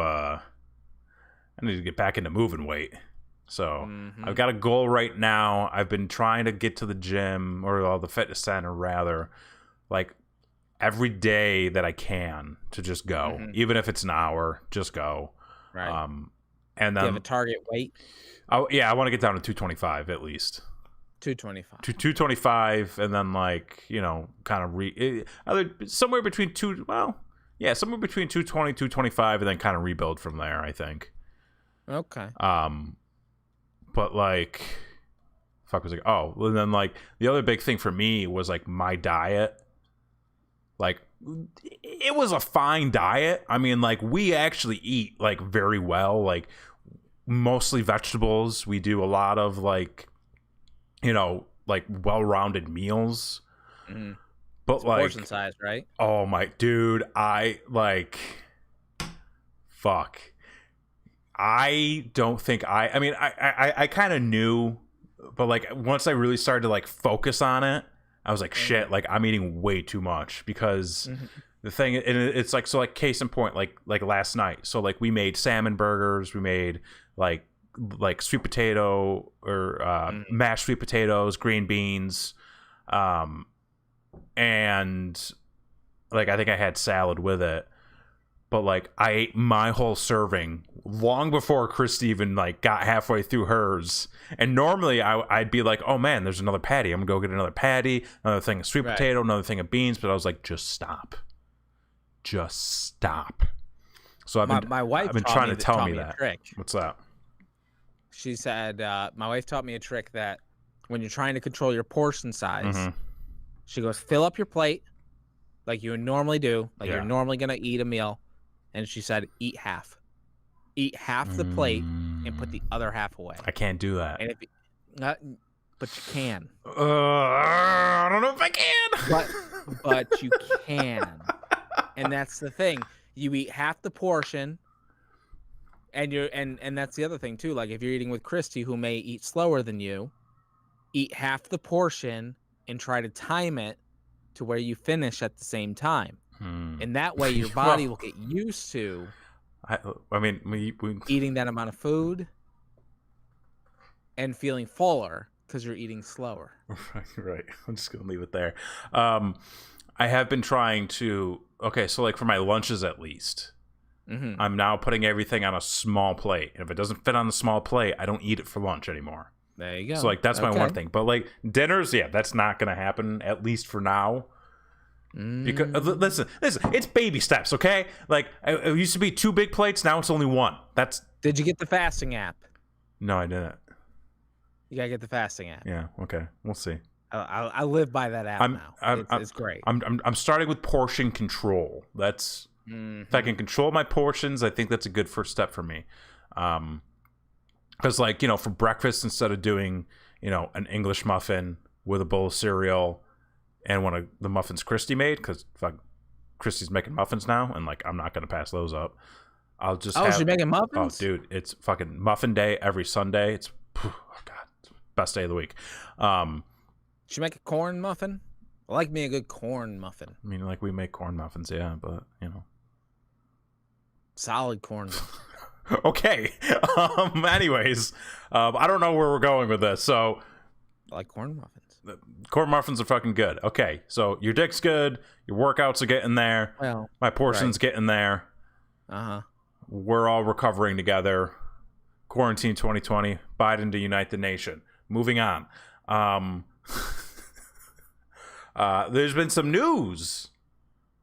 Speaker 2: moving weight. So I've got a goal right now. I've been trying to get to the gym or the fitness center rather, like every day that I can to just go, even if it's an hour, just go.
Speaker 1: Right.
Speaker 2: And then
Speaker 1: do you have a target weight?
Speaker 2: Oh yeah, I want to get down to 225 at least.
Speaker 1: 225.
Speaker 2: 225, and then like kind of somewhere between 220, 225, and then kind of rebuild from there. I think.
Speaker 1: Okay.
Speaker 2: But like, fuck was like, oh, and then like the other big thing for me was like my diet. Like, it was a fine diet. I mean, like we actually eat like very well, like mostly vegetables. We do a lot of like, like well-rounded meals. But
Speaker 1: it's
Speaker 2: like
Speaker 1: portion size, right?
Speaker 2: Oh my dude, I like fuck. I don't think I mean I kind of knew, but like once I really started to like focus on it, I was like shit, like I'm eating way too much because the thing, and it's like, so like case in point, like last night, so like we made salmon burgers, we made like sweet potato or mashed sweet potatoes, green beans, and like I think I had salad with it. But like I ate my whole serving long before Christy even like got halfway through hers. And normally I'd be like, oh man, there's another patty. I'm gonna go get another patty, another thing of sweet potato, another thing of beans. But I was like, just stop. So
Speaker 1: my wife
Speaker 2: I've been trying to tell me that.
Speaker 1: Trick.
Speaker 2: What's that?
Speaker 1: She said, my wife taught me a trick that when you're trying to control your portion size, she goes, fill up your plate like you would normally do, like you're normally gonna eat a meal. And she said, eat half the plate and put the other half away.
Speaker 2: I can't do that.
Speaker 1: And but you can.
Speaker 2: I don't know if I can.
Speaker 1: But you can. And that's the thing. You eat half the portion, and and that's the other thing too. Like if you're eating with Christy, who may eat slower than you, eat half the portion and try to time it to where you finish at the same time. And that way your body will get used to
Speaker 2: I mean, we
Speaker 1: eating that amount of food and feeling fuller because you're eating slower.
Speaker 2: Right. I'm just going to leave it there. I have been trying to, so like for my lunches at least, I'm now putting everything on a small plate. And if it doesn't fit on the small plate, I don't eat it for lunch anymore.
Speaker 1: There you go.
Speaker 2: So like that's my one thing. But like dinners, that's not going to happen, at least for now. Because listen, it's baby steps, okay? Like it used to be 2 big plates, now it's only 1.
Speaker 1: Did you get the fasting app?
Speaker 2: No, I didn't.
Speaker 1: You gotta get the fasting app.
Speaker 2: Yeah, okay, we'll see.
Speaker 1: I live by that app now. It's great.
Speaker 2: I'm starting with portion control. That's if I can control my portions, I think that's a good first step for me. Because like for breakfast, instead of doing an English muffin with a bowl of cereal and one of the muffins Christy made, because Christy's making muffins now, and like I'm not gonna pass those up. I'll just
Speaker 1: she's making muffins?
Speaker 2: Oh, dude, it's fucking muffin day every Sunday. It's best day of the week.
Speaker 1: She make a corn muffin? I like me a good corn muffin.
Speaker 2: I mean, like we make corn muffins, yeah, but
Speaker 1: solid corn muffin.
Speaker 2: Okay. Anyways, I don't know where we're going with this, so
Speaker 1: I like corn muffins.
Speaker 2: Corn muffins are fucking good. Okay, so your dick's good, your workouts are getting there,
Speaker 1: well,
Speaker 2: my portion's getting there. We're all recovering together. Quarantine 2020, Biden to unite the nation. Moving on. There's been some news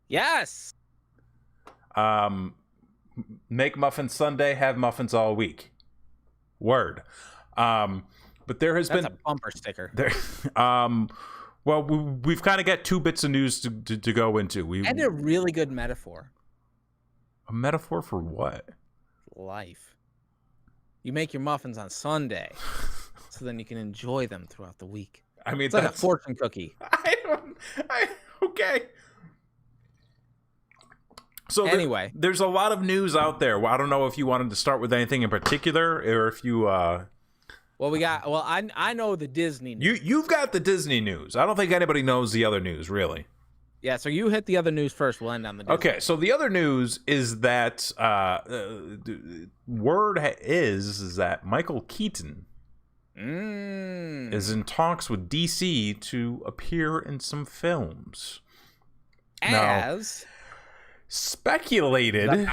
Speaker 1: Yes.
Speaker 2: Make muffins Sunday, have muffins all week. Word. But there has
Speaker 1: That's
Speaker 2: been
Speaker 1: a bumper sticker.
Speaker 2: there. Well, we've kind of got two bits of news to go into.
Speaker 1: And a really good metaphor.
Speaker 2: A metaphor for what?
Speaker 1: Life. You make your muffins on Sunday, so then you can enjoy them throughout the week.
Speaker 2: I mean,
Speaker 1: It's like a fortune cookie.
Speaker 2: Okay. So
Speaker 1: anyway,
Speaker 2: there's a lot of news out there. Well, I don't know if you wanted to start with anything in particular, or if you.
Speaker 1: Well, we got. Well, I know the Disney news.
Speaker 2: You've got the Disney news. I don't think anybody knows the other news, really.
Speaker 1: Yeah, so you hit the other news first. We'll end on the Disney.
Speaker 2: Okay, so the other news is that word is that Michael Keaton is in talks with DC to appear in some films.
Speaker 1: As
Speaker 2: now, speculated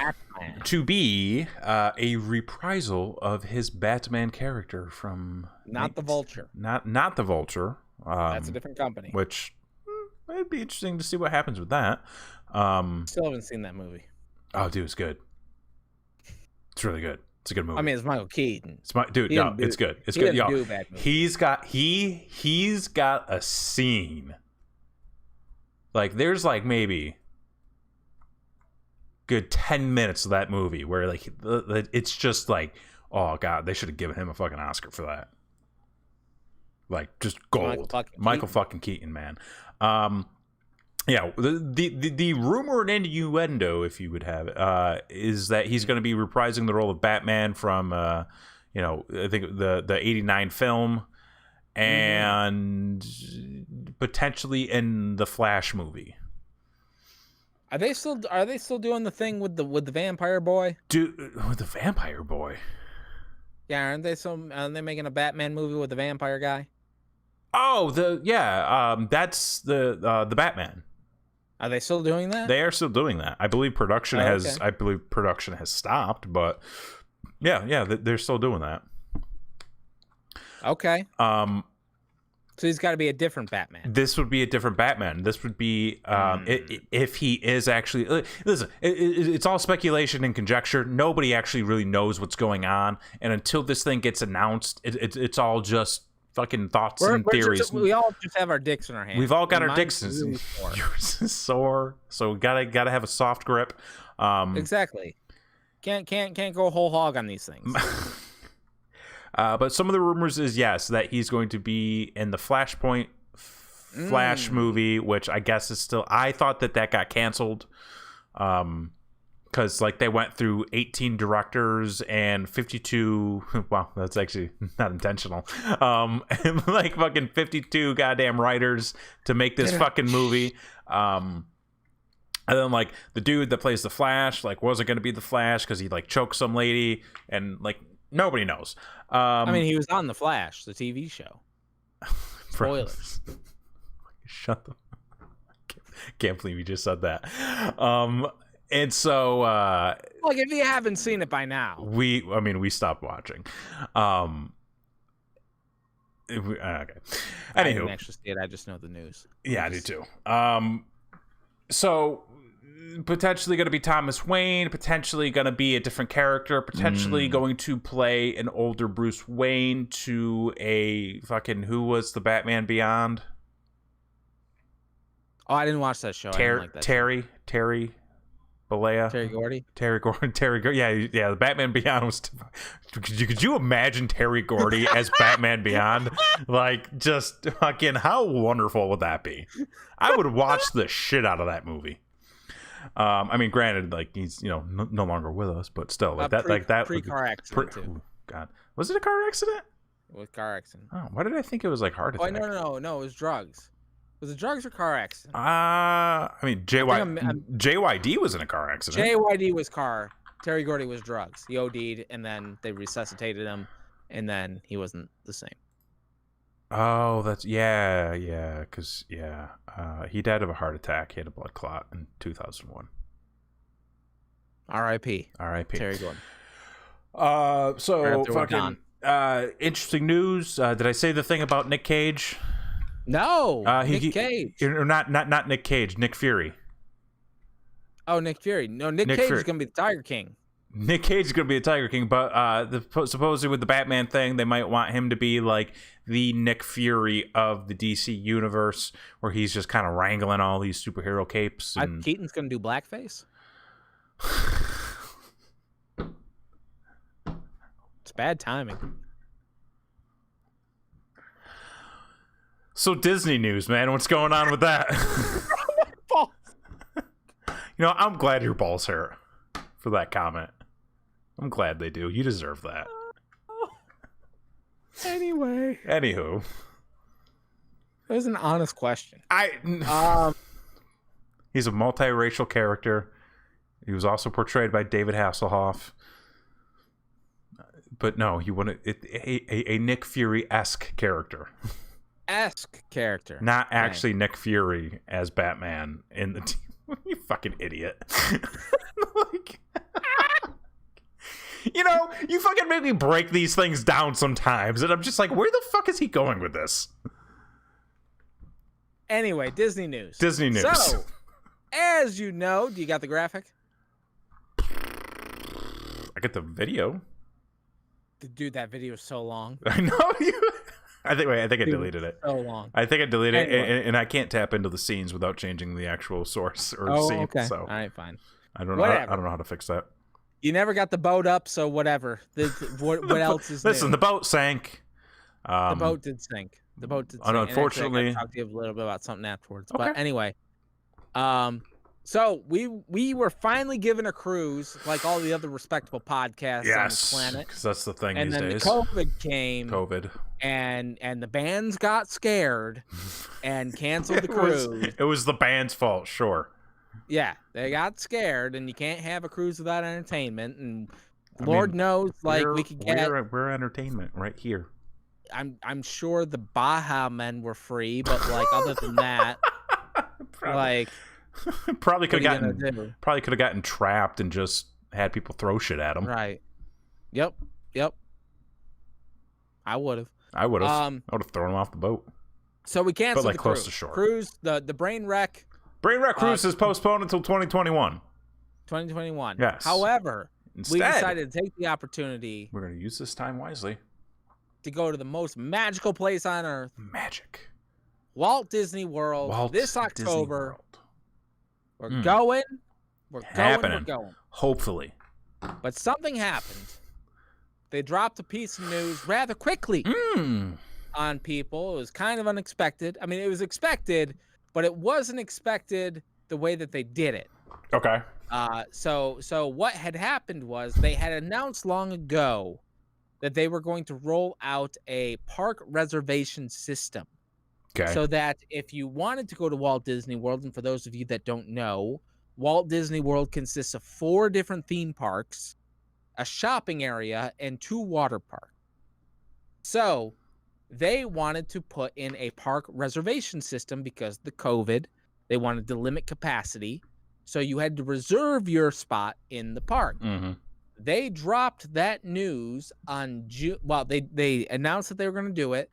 Speaker 2: to be a reprisal of his Batman character from
Speaker 1: not the Vulture.
Speaker 2: Not the Vulture.
Speaker 1: That's a different company.
Speaker 2: Which it'd be interesting to see what happens with that.
Speaker 1: Still haven't seen that movie.
Speaker 2: Oh, dude, it's good. It's really good. It's a good movie.
Speaker 1: I mean, it's Michael Keaton.
Speaker 2: It's it's good. It's good. Yo, he's got a scene. Like there's like maybe good 10 minutes of that movie where like it's just like, oh god, they should have given him a fucking Oscar for that. Like just gold. Michael fucking Keaton, man. Yeah, the rumor and innuendo, if you would have it, is that he's going to be reprising the role of Batman from, I think the '89 film, and potentially in the Flash movie.
Speaker 1: Are they still doing the thing with the vampire boy?
Speaker 2: With the vampire boy?
Speaker 1: Yeah, aren't they making a Batman movie with the vampire guy?
Speaker 2: Oh, that's the Batman.
Speaker 1: Are they still doing that?
Speaker 2: They are still doing that. I believe production has stopped, but yeah, they're still doing that.
Speaker 1: Okay. So he's got to be a different Batman.
Speaker 2: This would be a different Batman. This would be if he is actually. Listen, it's all speculation and conjecture. Nobody actually really knows what's going on, and until this thing gets announced, it's all just fucking thoughts and theories.
Speaker 1: We all just have our dicks in our hands.
Speaker 2: We've all got our dicks. Really yours is sore, so gotta have a soft grip.
Speaker 1: Exactly. Can't go whole hog on these things.
Speaker 2: But some of the rumors is that he's going to be in the Flashpoint Flash movie, which I guess is still. I thought that got canceled, because like they went through 18 directors and 52. Wow, that's actually not intentional. And like fucking 52 goddamn writers to make this fucking movie. And then like the dude that plays the Flash like wasn't going to be the Flash because he like choked some lady, and like nobody knows.
Speaker 1: I mean, he was on the Flash, the TV show. Spoilers.
Speaker 2: Shut the. Can't believe you just said that. And so,
Speaker 1: like, if you haven't seen it by now,
Speaker 2: we stopped watching. Okay. Anywho,
Speaker 1: I didn't actually see it. I just know the news.
Speaker 2: Yeah, I do too. So potentially going to be Thomas Wayne, potentially going to be a different character, potentially going to play an older Bruce Wayne to a fucking who was the Batman Beyond?
Speaker 1: Oh, I didn't watch that show. I didn't like that
Speaker 2: Terry Bollea.
Speaker 1: Terry Gordy.
Speaker 2: Yeah. The Batman Beyond was. Could you imagine Terry Gordy as Batman Beyond? Like, just fucking how wonderful would that be? I would watch the shit out of that movie. I mean, granted, like he's no longer with us, but still, like that
Speaker 1: pre-car accident too.
Speaker 2: God, was it a car accident?
Speaker 1: It was a car accident.
Speaker 2: Oh, why did I think it was like heart attack?
Speaker 1: Oh no, it was drugs. Was it drugs or car accident?
Speaker 2: I mean, JYD was in a car accident.
Speaker 1: JYD was car. Terry Gordy was drugs. He OD'd, and then they resuscitated him, and then he wasn't the same.
Speaker 2: Oh, that's because he died of a heart attack. He had a blood clot in 2001.
Speaker 1: R.I.P.
Speaker 2: Terry
Speaker 1: Gordon.
Speaker 2: So fucking interesting news. Did I say the thing about Nick Cage?
Speaker 1: No, Nick Cage.
Speaker 2: Or not Nick Cage. Nick Fury.
Speaker 1: Oh, Nick Fury. No, Nick
Speaker 2: Nick
Speaker 1: Cage
Speaker 2: Fury.
Speaker 1: is going to be the Tiger King.
Speaker 2: Nick Cage is going to be a Tiger King, but supposedly with the Batman thing, they might want him to be like the Nick Fury of the DC universe, where he's just kind of wrangling all these superhero capes. And...
Speaker 1: Keaton's going to do blackface. It's bad timing.
Speaker 2: So Disney news, man. What's going on with that? You know, I'm glad your balls hurt for that comment. I'm glad they do. You deserve that.
Speaker 1: Anyway.
Speaker 2: Anywho.
Speaker 1: That was an honest question.
Speaker 2: He's a multiracial character. He was also portrayed by David Hasselhoff. But no, you want a Nick Fury-esque character.
Speaker 1: Esque character.
Speaker 2: Not actually Nick Fury as Batman in the team. You fucking idiot. Like, you know, you fucking make me break these things down sometimes, and I'm just like, where the fuck is he going with this?
Speaker 1: Anyway, Disney news.
Speaker 2: Disney news.
Speaker 1: So, as you know, do you got the graphic?
Speaker 2: I get the video.
Speaker 1: Dude, that video is so long.
Speaker 2: I know you. I think I deleted it.
Speaker 1: So long.
Speaker 2: I think I deleted it, and I can't tap into the scenes without changing the actual source or scene.
Speaker 1: Okay.
Speaker 2: So
Speaker 1: all right, fine.
Speaker 2: I don't know. I don't know how to fix that.
Speaker 1: You never got the boat up, so whatever. What else is
Speaker 2: Listen,
Speaker 1: new?
Speaker 2: the boat sank.
Speaker 1: The boat did sink.
Speaker 2: Unfortunately,
Speaker 1: I'll talk to you a little bit about something afterwards.
Speaker 2: Okay.
Speaker 1: But anyway, so we were finally given a cruise like all the other respectable podcasts on the planet.
Speaker 2: Because that's the thing
Speaker 1: and
Speaker 2: these
Speaker 1: then
Speaker 2: days.
Speaker 1: COVID came.
Speaker 2: COVID.
Speaker 1: And the bands got scared and canceled the cruise.
Speaker 2: It was the band's fault, sure.
Speaker 1: Yeah, they got scared, and you can't have a cruise without entertainment. And Lord knows, like we could get.
Speaker 2: We're entertainment right here.
Speaker 1: I'm sure the Baja Men were free, but like other than that,
Speaker 2: probably could have gotten trapped and just had people throw shit at them.
Speaker 1: Right. Yep. I would have. I would
Speaker 2: have thrown them off the boat.
Speaker 1: So we canceled the
Speaker 2: close
Speaker 1: cruise.
Speaker 2: to shore.
Speaker 1: Cruise, the Brain Wreck.
Speaker 2: Brain Wreck cruise is postponed until 2021.
Speaker 1: 2021.
Speaker 2: Yes.
Speaker 1: However,
Speaker 2: Instead,
Speaker 1: we decided to take the opportunity.
Speaker 2: We're going to use this time wisely.
Speaker 1: To go to the most magical place on earth.
Speaker 2: Magic.
Speaker 1: Walt Disney World. This October. We're going. We're going.
Speaker 2: Hopefully.
Speaker 1: But something happened. They dropped a piece of news rather quickly on people. It was kind of unexpected. I mean, it was expected, but it wasn't expected the way that they did it.
Speaker 2: Okay.
Speaker 1: So what had happened was they had announced long ago that they were going to roll out a park reservation system.
Speaker 2: Okay.
Speaker 1: So that if you wanted to go to Walt Disney World, and for those of you that don't know, Walt Disney World consists of 4 different theme parks, a shopping area, and 2 water parks. So they wanted to put in a park reservation system because the COVID, they wanted to limit capacity. So you had to reserve your spot in the park.
Speaker 2: Mm-hmm.
Speaker 1: They dropped that news on June. Well, they announced that they were going to do it.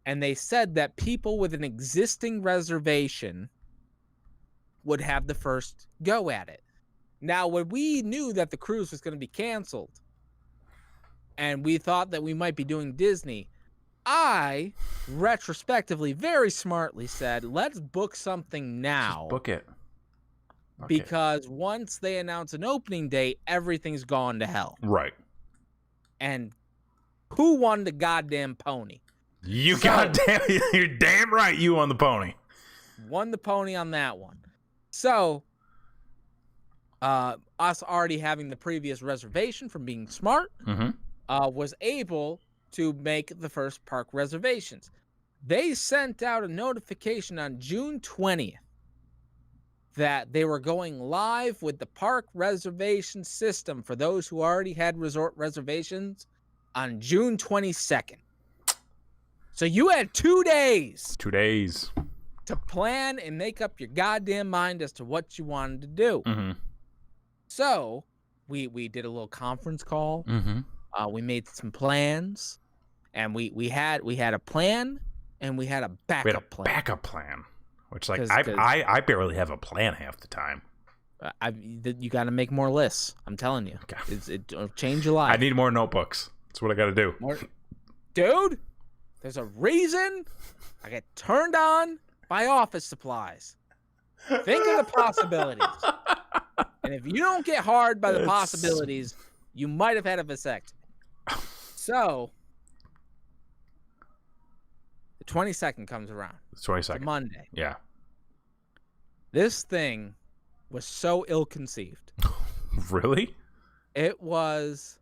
Speaker 1: And they said that people with an existing reservation would have the first go at it. Now, when we knew that the cruise was going to be canceled and we thought that we might be doing Disney, I retrospectively, very smartly said, let's book something now.
Speaker 2: Just book it.
Speaker 1: Because once they announce an opening date, everything's gone to hell.
Speaker 2: Right.
Speaker 1: And who won the goddamn pony?
Speaker 2: You're damn right you on the pony.
Speaker 1: Won the pony on that one. So, us already having the previous reservation from being smart, was able to make the first park reservations. They sent out a notification on June 20th that they were going live with the park reservation system for those who already had resort reservations on June 22nd. So you had 2 days.
Speaker 2: 2 days.
Speaker 1: To plan and make up your goddamn mind as to what you wanted to do.
Speaker 2: Mm-hmm.
Speaker 1: So we did a little conference call.
Speaker 2: Mm-hmm.
Speaker 1: We made some plans, and we had a plan, and we had a backup plan.
Speaker 2: Backup plan, which I barely have a plan half the time.
Speaker 1: You got to make more lists. I'm telling you,
Speaker 2: Okay.
Speaker 1: it'll change your life.
Speaker 2: I need more notebooks. That's what I got to do.
Speaker 1: Dude, there's a reason I get turned on by office supplies. Think of the possibilities. And if you don't get hard by the possibilities, you might have had a vasectomy. So, the 22nd comes around.
Speaker 2: It's 22nd.
Speaker 1: It's Monday.
Speaker 2: Yeah.
Speaker 1: This thing was so ill-conceived.
Speaker 2: Really?
Speaker 1: It was.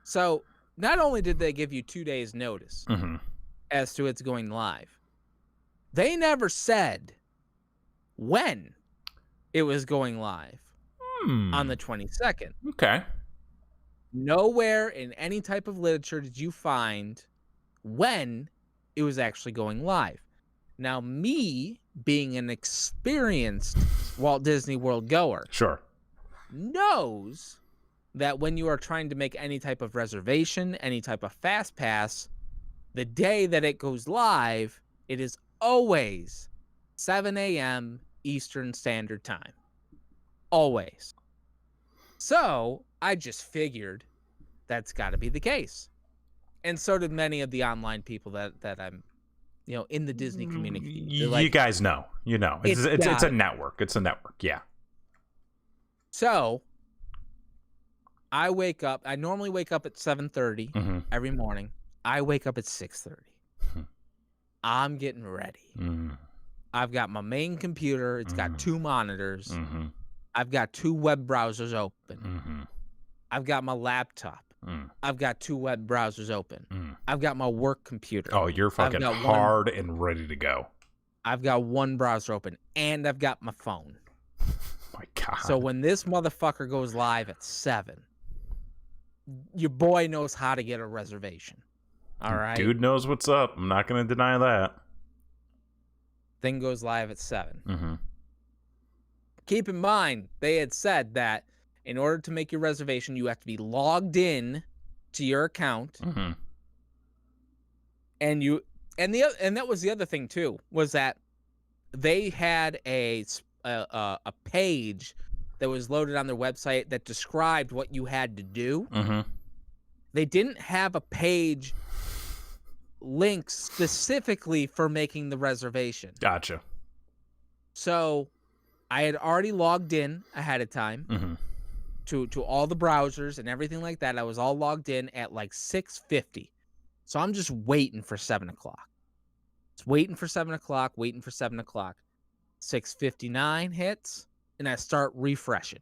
Speaker 1: So, not only did they give you 2 days notice as to it's going live, they never said when it was going live on the 22nd.
Speaker 2: Okay.
Speaker 1: Nowhere in any type of literature did you find when it was actually going live. Now, me being an experienced Walt Disney World goer,
Speaker 2: Sure,
Speaker 1: knows that when you are trying to make any type of reservation, any type of fast pass, the day that it goes live, it is always 7 a.m. Eastern Standard Time. Always. So I just figured that's got to be the case. And so did many of the online people that I'm, in the Disney community.
Speaker 2: You guys know. It's a network. It's a network. Yeah.
Speaker 1: So I wake up. I normally wake up at 7:30 every morning. I wake up at 6:30. I'm getting ready. I've got my main computer. It's got 2 monitors. I've got 2 web browsers open. I've got my laptop. I've got 2 web browsers open. I've got my work computer.
Speaker 2: Oh, you're fucking hard and ready to go.
Speaker 1: I've got 1 browser open, and I've got my phone.
Speaker 2: My God.
Speaker 1: So when this motherfucker goes live at 7, your boy knows how to get a reservation. All right?
Speaker 2: Dude knows what's up. I'm not going to deny that.
Speaker 1: Thing goes live at 7. Keep in mind, they had said that in order to make your reservation, you have to be logged in to your account. And that was the other thing too, was that they had a page that was loaded on their website that described what you had to do. They didn't have a page link specifically for making the reservation.
Speaker 2: Gotcha.
Speaker 1: So I had already logged in ahead of time to all the browsers and everything like that. I was all logged in at like 6:50. So I'm just waiting for 7 o'clock. Just waiting for 7 o'clock, waiting for 7 o'clock. 6:59 hits, and I start refreshing.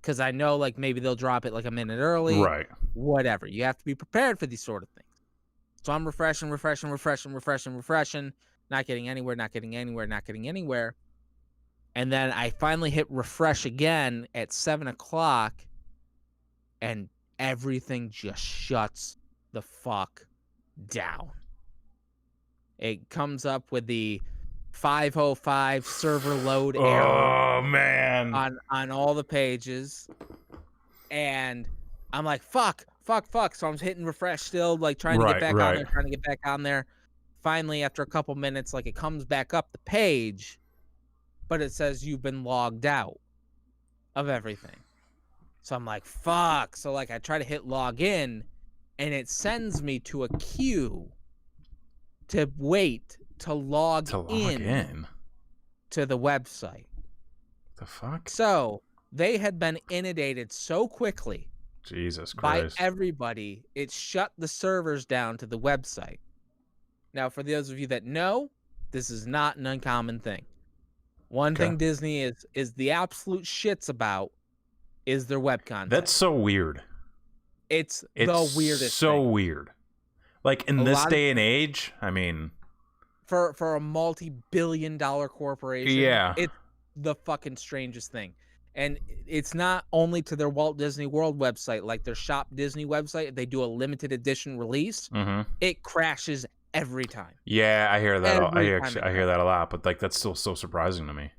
Speaker 1: Because I know like maybe they'll drop it like a minute early. Right. Whatever. You have to be prepared for these sort of things. So I'm refreshing. Not getting anywhere. And then I finally hit refresh again at 7 o'clock, and everything just shuts the fuck down. It comes up with the 505 server load error.
Speaker 2: Oh, man.
Speaker 1: On all the pages. And I'm like, fuck. So I'm hitting refresh still, like trying to get back on there. Finally, after a couple minutes, like it comes back up the page, but it says you've been logged out of everything. So I'm like, fuck. So like I try to hit log in, and it sends me to a queue to wait to log in to the website.
Speaker 2: The fuck?
Speaker 1: So they had been inundated so quickly,
Speaker 2: Jesus Christ,
Speaker 1: by everybody, it shut the servers down to the website. Now, for those of you that know, this is not an uncommon thing. One thing Disney is the absolute shits about is their web content.
Speaker 2: That's so weird.
Speaker 1: It's the weirdest
Speaker 2: so
Speaker 1: thing.
Speaker 2: Weird. Like in this day and age, I mean,
Speaker 1: for a multi-billion-dollar corporation, it's the fucking strangest thing. And it's not only to their Walt Disney World website, like their Shop Disney website, if they do a limited edition release, it crashes every time.
Speaker 2: Yeah, I hear that. I hear that a lot, but like that's still so surprising to me.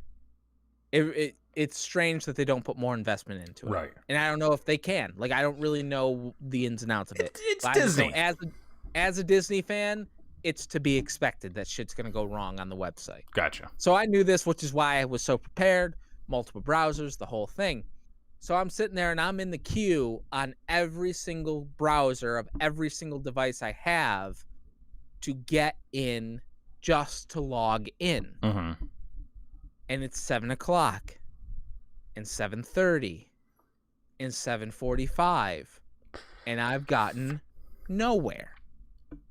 Speaker 1: It's strange that they don't put more investment into it.
Speaker 2: Right.
Speaker 1: And I don't know if they can. Like, I don't really know the ins and outs of it.
Speaker 2: It's Disney.
Speaker 1: As a Disney fan, it's to be expected that shit's going to go wrong on the website.
Speaker 2: Gotcha.
Speaker 1: So I knew this, which is why I was so prepared. multiple browsers, the whole thing. So I'm sitting there and I'm in the queue on every single browser of every single device I have to get in, just to log in.
Speaker 2: Mm-hmm.
Speaker 1: And it's 7 o'clock and 7:30 and 7:45, and I've gotten nowhere.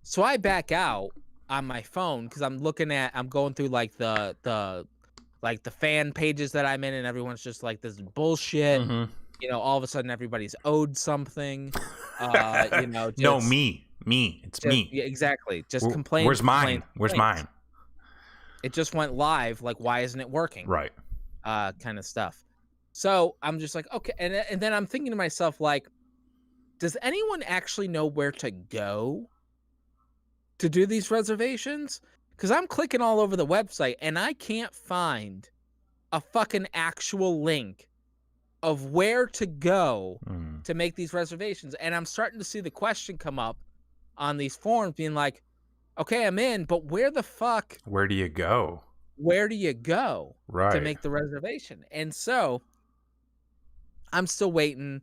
Speaker 1: So I back out on my phone because I'm going through like the fan pages that I'm in, and everyone's just like, this is bullshit.
Speaker 2: Mm-hmm.
Speaker 1: You know, all of a sudden everybody's owed something. You know, just,
Speaker 2: No, me. It's me.
Speaker 1: Yeah, exactly. Just complain.
Speaker 2: Where's mine? Where's mine?
Speaker 1: It just went live. Like, why isn't it working?
Speaker 2: Right.
Speaker 1: Kind of stuff. So I'm just like, okay. And then I'm thinking to myself, like, does anyone actually know where to go to do these reservations? Because I'm clicking all over the website and I can't find a fucking actual link of where to go to make these reservations. And I'm starting to see the question come up on these forums being like, okay, I'm in, but where the fuck?
Speaker 2: Where do you go?
Speaker 1: Where do you go
Speaker 2: to
Speaker 1: make the reservation? And so I'm still waiting.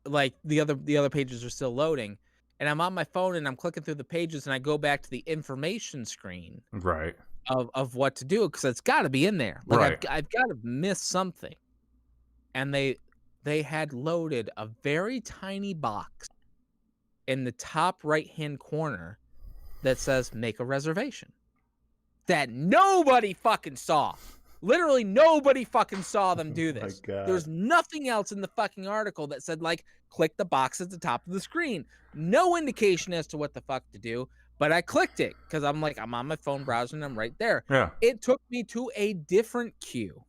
Speaker 1: Like the other pages are still loading, and I'm on my phone and I'm clicking through the pages, and I go back to the information screen
Speaker 2: Right.
Speaker 1: of what to do, because it's got to be in there. Like,
Speaker 2: Right.
Speaker 1: I've got to miss something. And they had loaded a very tiny box in the top right-hand corner that says make a reservation, that nobody fucking saw. Literally nobody fucking saw them do this.
Speaker 2: Oh my God.
Speaker 1: There's nothing else in the fucking article that said, like, click the box at the top of the screen. No indication as to what the fuck to do, but I clicked it because I'm like, I'm on my phone browser and I'm right there.
Speaker 2: Yeah.
Speaker 1: It took me to a different queue,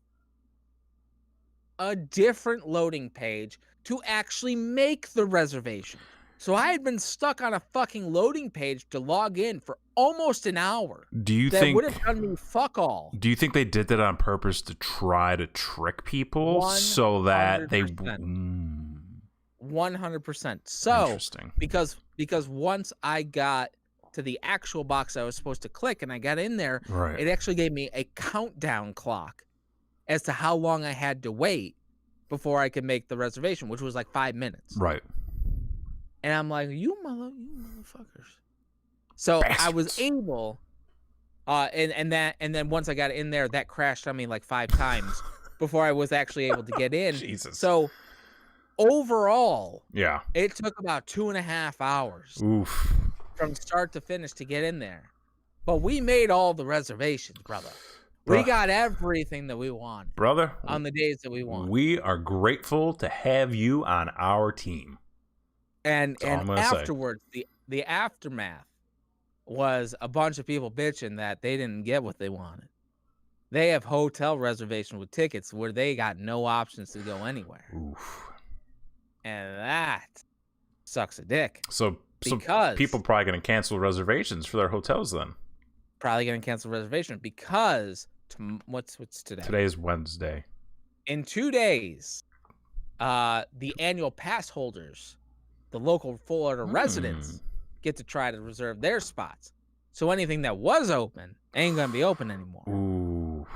Speaker 1: a different loading page to actually make the reservation. So I had been stuck on a fucking loading page to log in for almost an hour.
Speaker 2: Do you
Speaker 1: that
Speaker 2: think
Speaker 1: would have done me fuck all?
Speaker 2: Do you think they did that on purpose to try to trick people so that they
Speaker 1: 100%. So
Speaker 2: Interesting.
Speaker 1: because once I got to the actual box I was supposed to click and I got in there,
Speaker 2: Right.
Speaker 1: it actually gave me a countdown clock as to how long I had to wait before I could make the reservation, which was like 5 minutes.
Speaker 2: Right.
Speaker 1: And I'm like, you motherfuckers. So
Speaker 2: Bastards.
Speaker 1: I was able, and then once I got in there, that crashed on me like 5 times before I was actually able to get in.
Speaker 2: Jesus.
Speaker 1: So overall,
Speaker 2: Yeah.
Speaker 1: it took about 2.5 hours
Speaker 2: Oof.
Speaker 1: from start to finish to get in there. But we made all the reservations, brother. We got everything that we wanted,
Speaker 2: brother,
Speaker 1: on the days that we wanted.
Speaker 2: We are grateful to have you on our team.
Speaker 1: And
Speaker 2: That's all I'm gonna
Speaker 1: afterwards, the aftermath was a bunch of people bitching that they didn't get what they wanted. They have hotel reservations with tickets where they got no options to go anywhere.
Speaker 2: Oof.
Speaker 1: And that sucks a dick.
Speaker 2: So
Speaker 1: Because
Speaker 2: people probably going to cancel reservations for their hotels then.
Speaker 1: Probably going to cancel reservation because what's today?
Speaker 2: Today is Wednesday.
Speaker 1: In 2 days, the annual pass holders, the local Florida residents, get to try to reserve their spots. So anything that was open ain't gonna be open anymore.
Speaker 2: Ooh.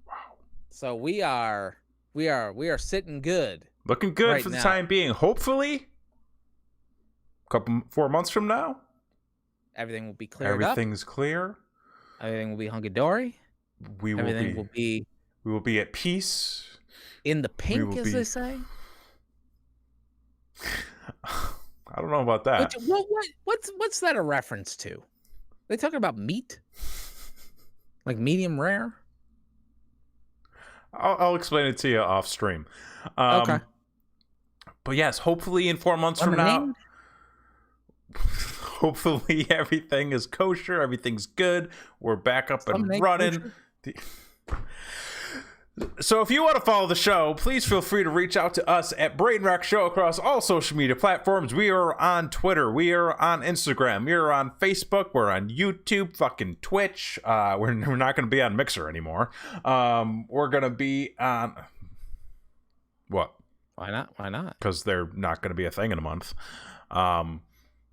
Speaker 2: Wow.
Speaker 1: So we are sitting good.
Speaker 2: Looking good
Speaker 1: right
Speaker 2: for the
Speaker 1: now.
Speaker 2: time being. Hopefully, 4 months from now,
Speaker 1: Everything will be cleared
Speaker 2: everything's clear.
Speaker 1: Everything will be hunky-dory. Everything will be
Speaker 2: we will be at peace.
Speaker 1: in the pink, as they say.
Speaker 2: I don't know about that.
Speaker 1: What's that a reference to? They talking about meat? Like medium rare?
Speaker 2: I'll explain it to you off stream.
Speaker 1: Okay.
Speaker 2: But yes, hopefully in 4 months from now, hopefully everything is kosher, everything's good, we're back up and running. So if you want to follow the show, please feel free to reach out to us at Brainrock Show across all social media platforms. We are on Twitter. We are on Instagram. We are on Facebook. We're on YouTube, fucking Twitch. We're not going to be on Mixer anymore. We're going to be on... What?
Speaker 1: Why not? Why not?
Speaker 2: Because they're not going to be a thing in a month.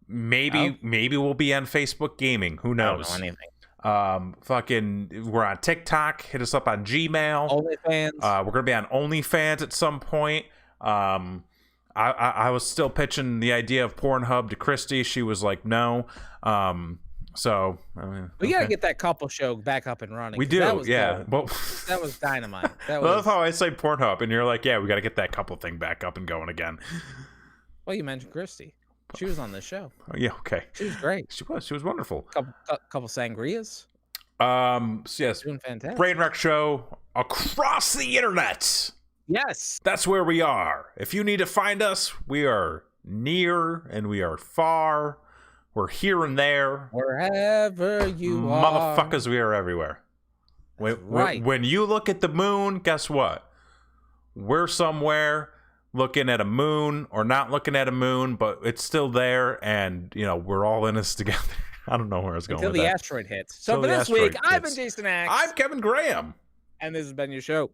Speaker 2: Maybe we'll be on Facebook Gaming. Who knows?
Speaker 1: I don't know anything.
Speaker 2: Fucking, we're on TikTok. Hit us up on Gmail.
Speaker 1: OnlyFans.
Speaker 2: We're gonna be on OnlyFans at some point. I was still pitching the idea of Pornhub to Christy. She was like, no. So I mean,
Speaker 1: we gotta get that couple show back up and running.
Speaker 2: We do, yeah.
Speaker 1: Well, that was dynamite.
Speaker 2: I love how I say Pornhub, and you're like, yeah, we gotta get that couple thing back up and going again.
Speaker 1: Well, you mentioned Christy. She was on this show.
Speaker 2: Oh, yeah, okay.
Speaker 1: She was great.
Speaker 2: She was wonderful.
Speaker 1: Couple sangrias.
Speaker 2: So yes,
Speaker 1: Doing fantastic.
Speaker 2: Brain Wreck Show across the internet.
Speaker 1: Yes,
Speaker 2: that's where we are. If you need to find us, we are near and we are far. We're here and there.
Speaker 1: Wherever you are.
Speaker 2: Motherfuckers, we are everywhere. When you look at the moon, guess what? We're somewhere looking at a moon or not looking at a moon, but it's still there, and, you know, we're all in this together. I don't know where it's going.
Speaker 1: Until the asteroid hits. So for this week, I've been Jason Axe.
Speaker 2: I'm Kevin Graham.
Speaker 1: And this has been your show.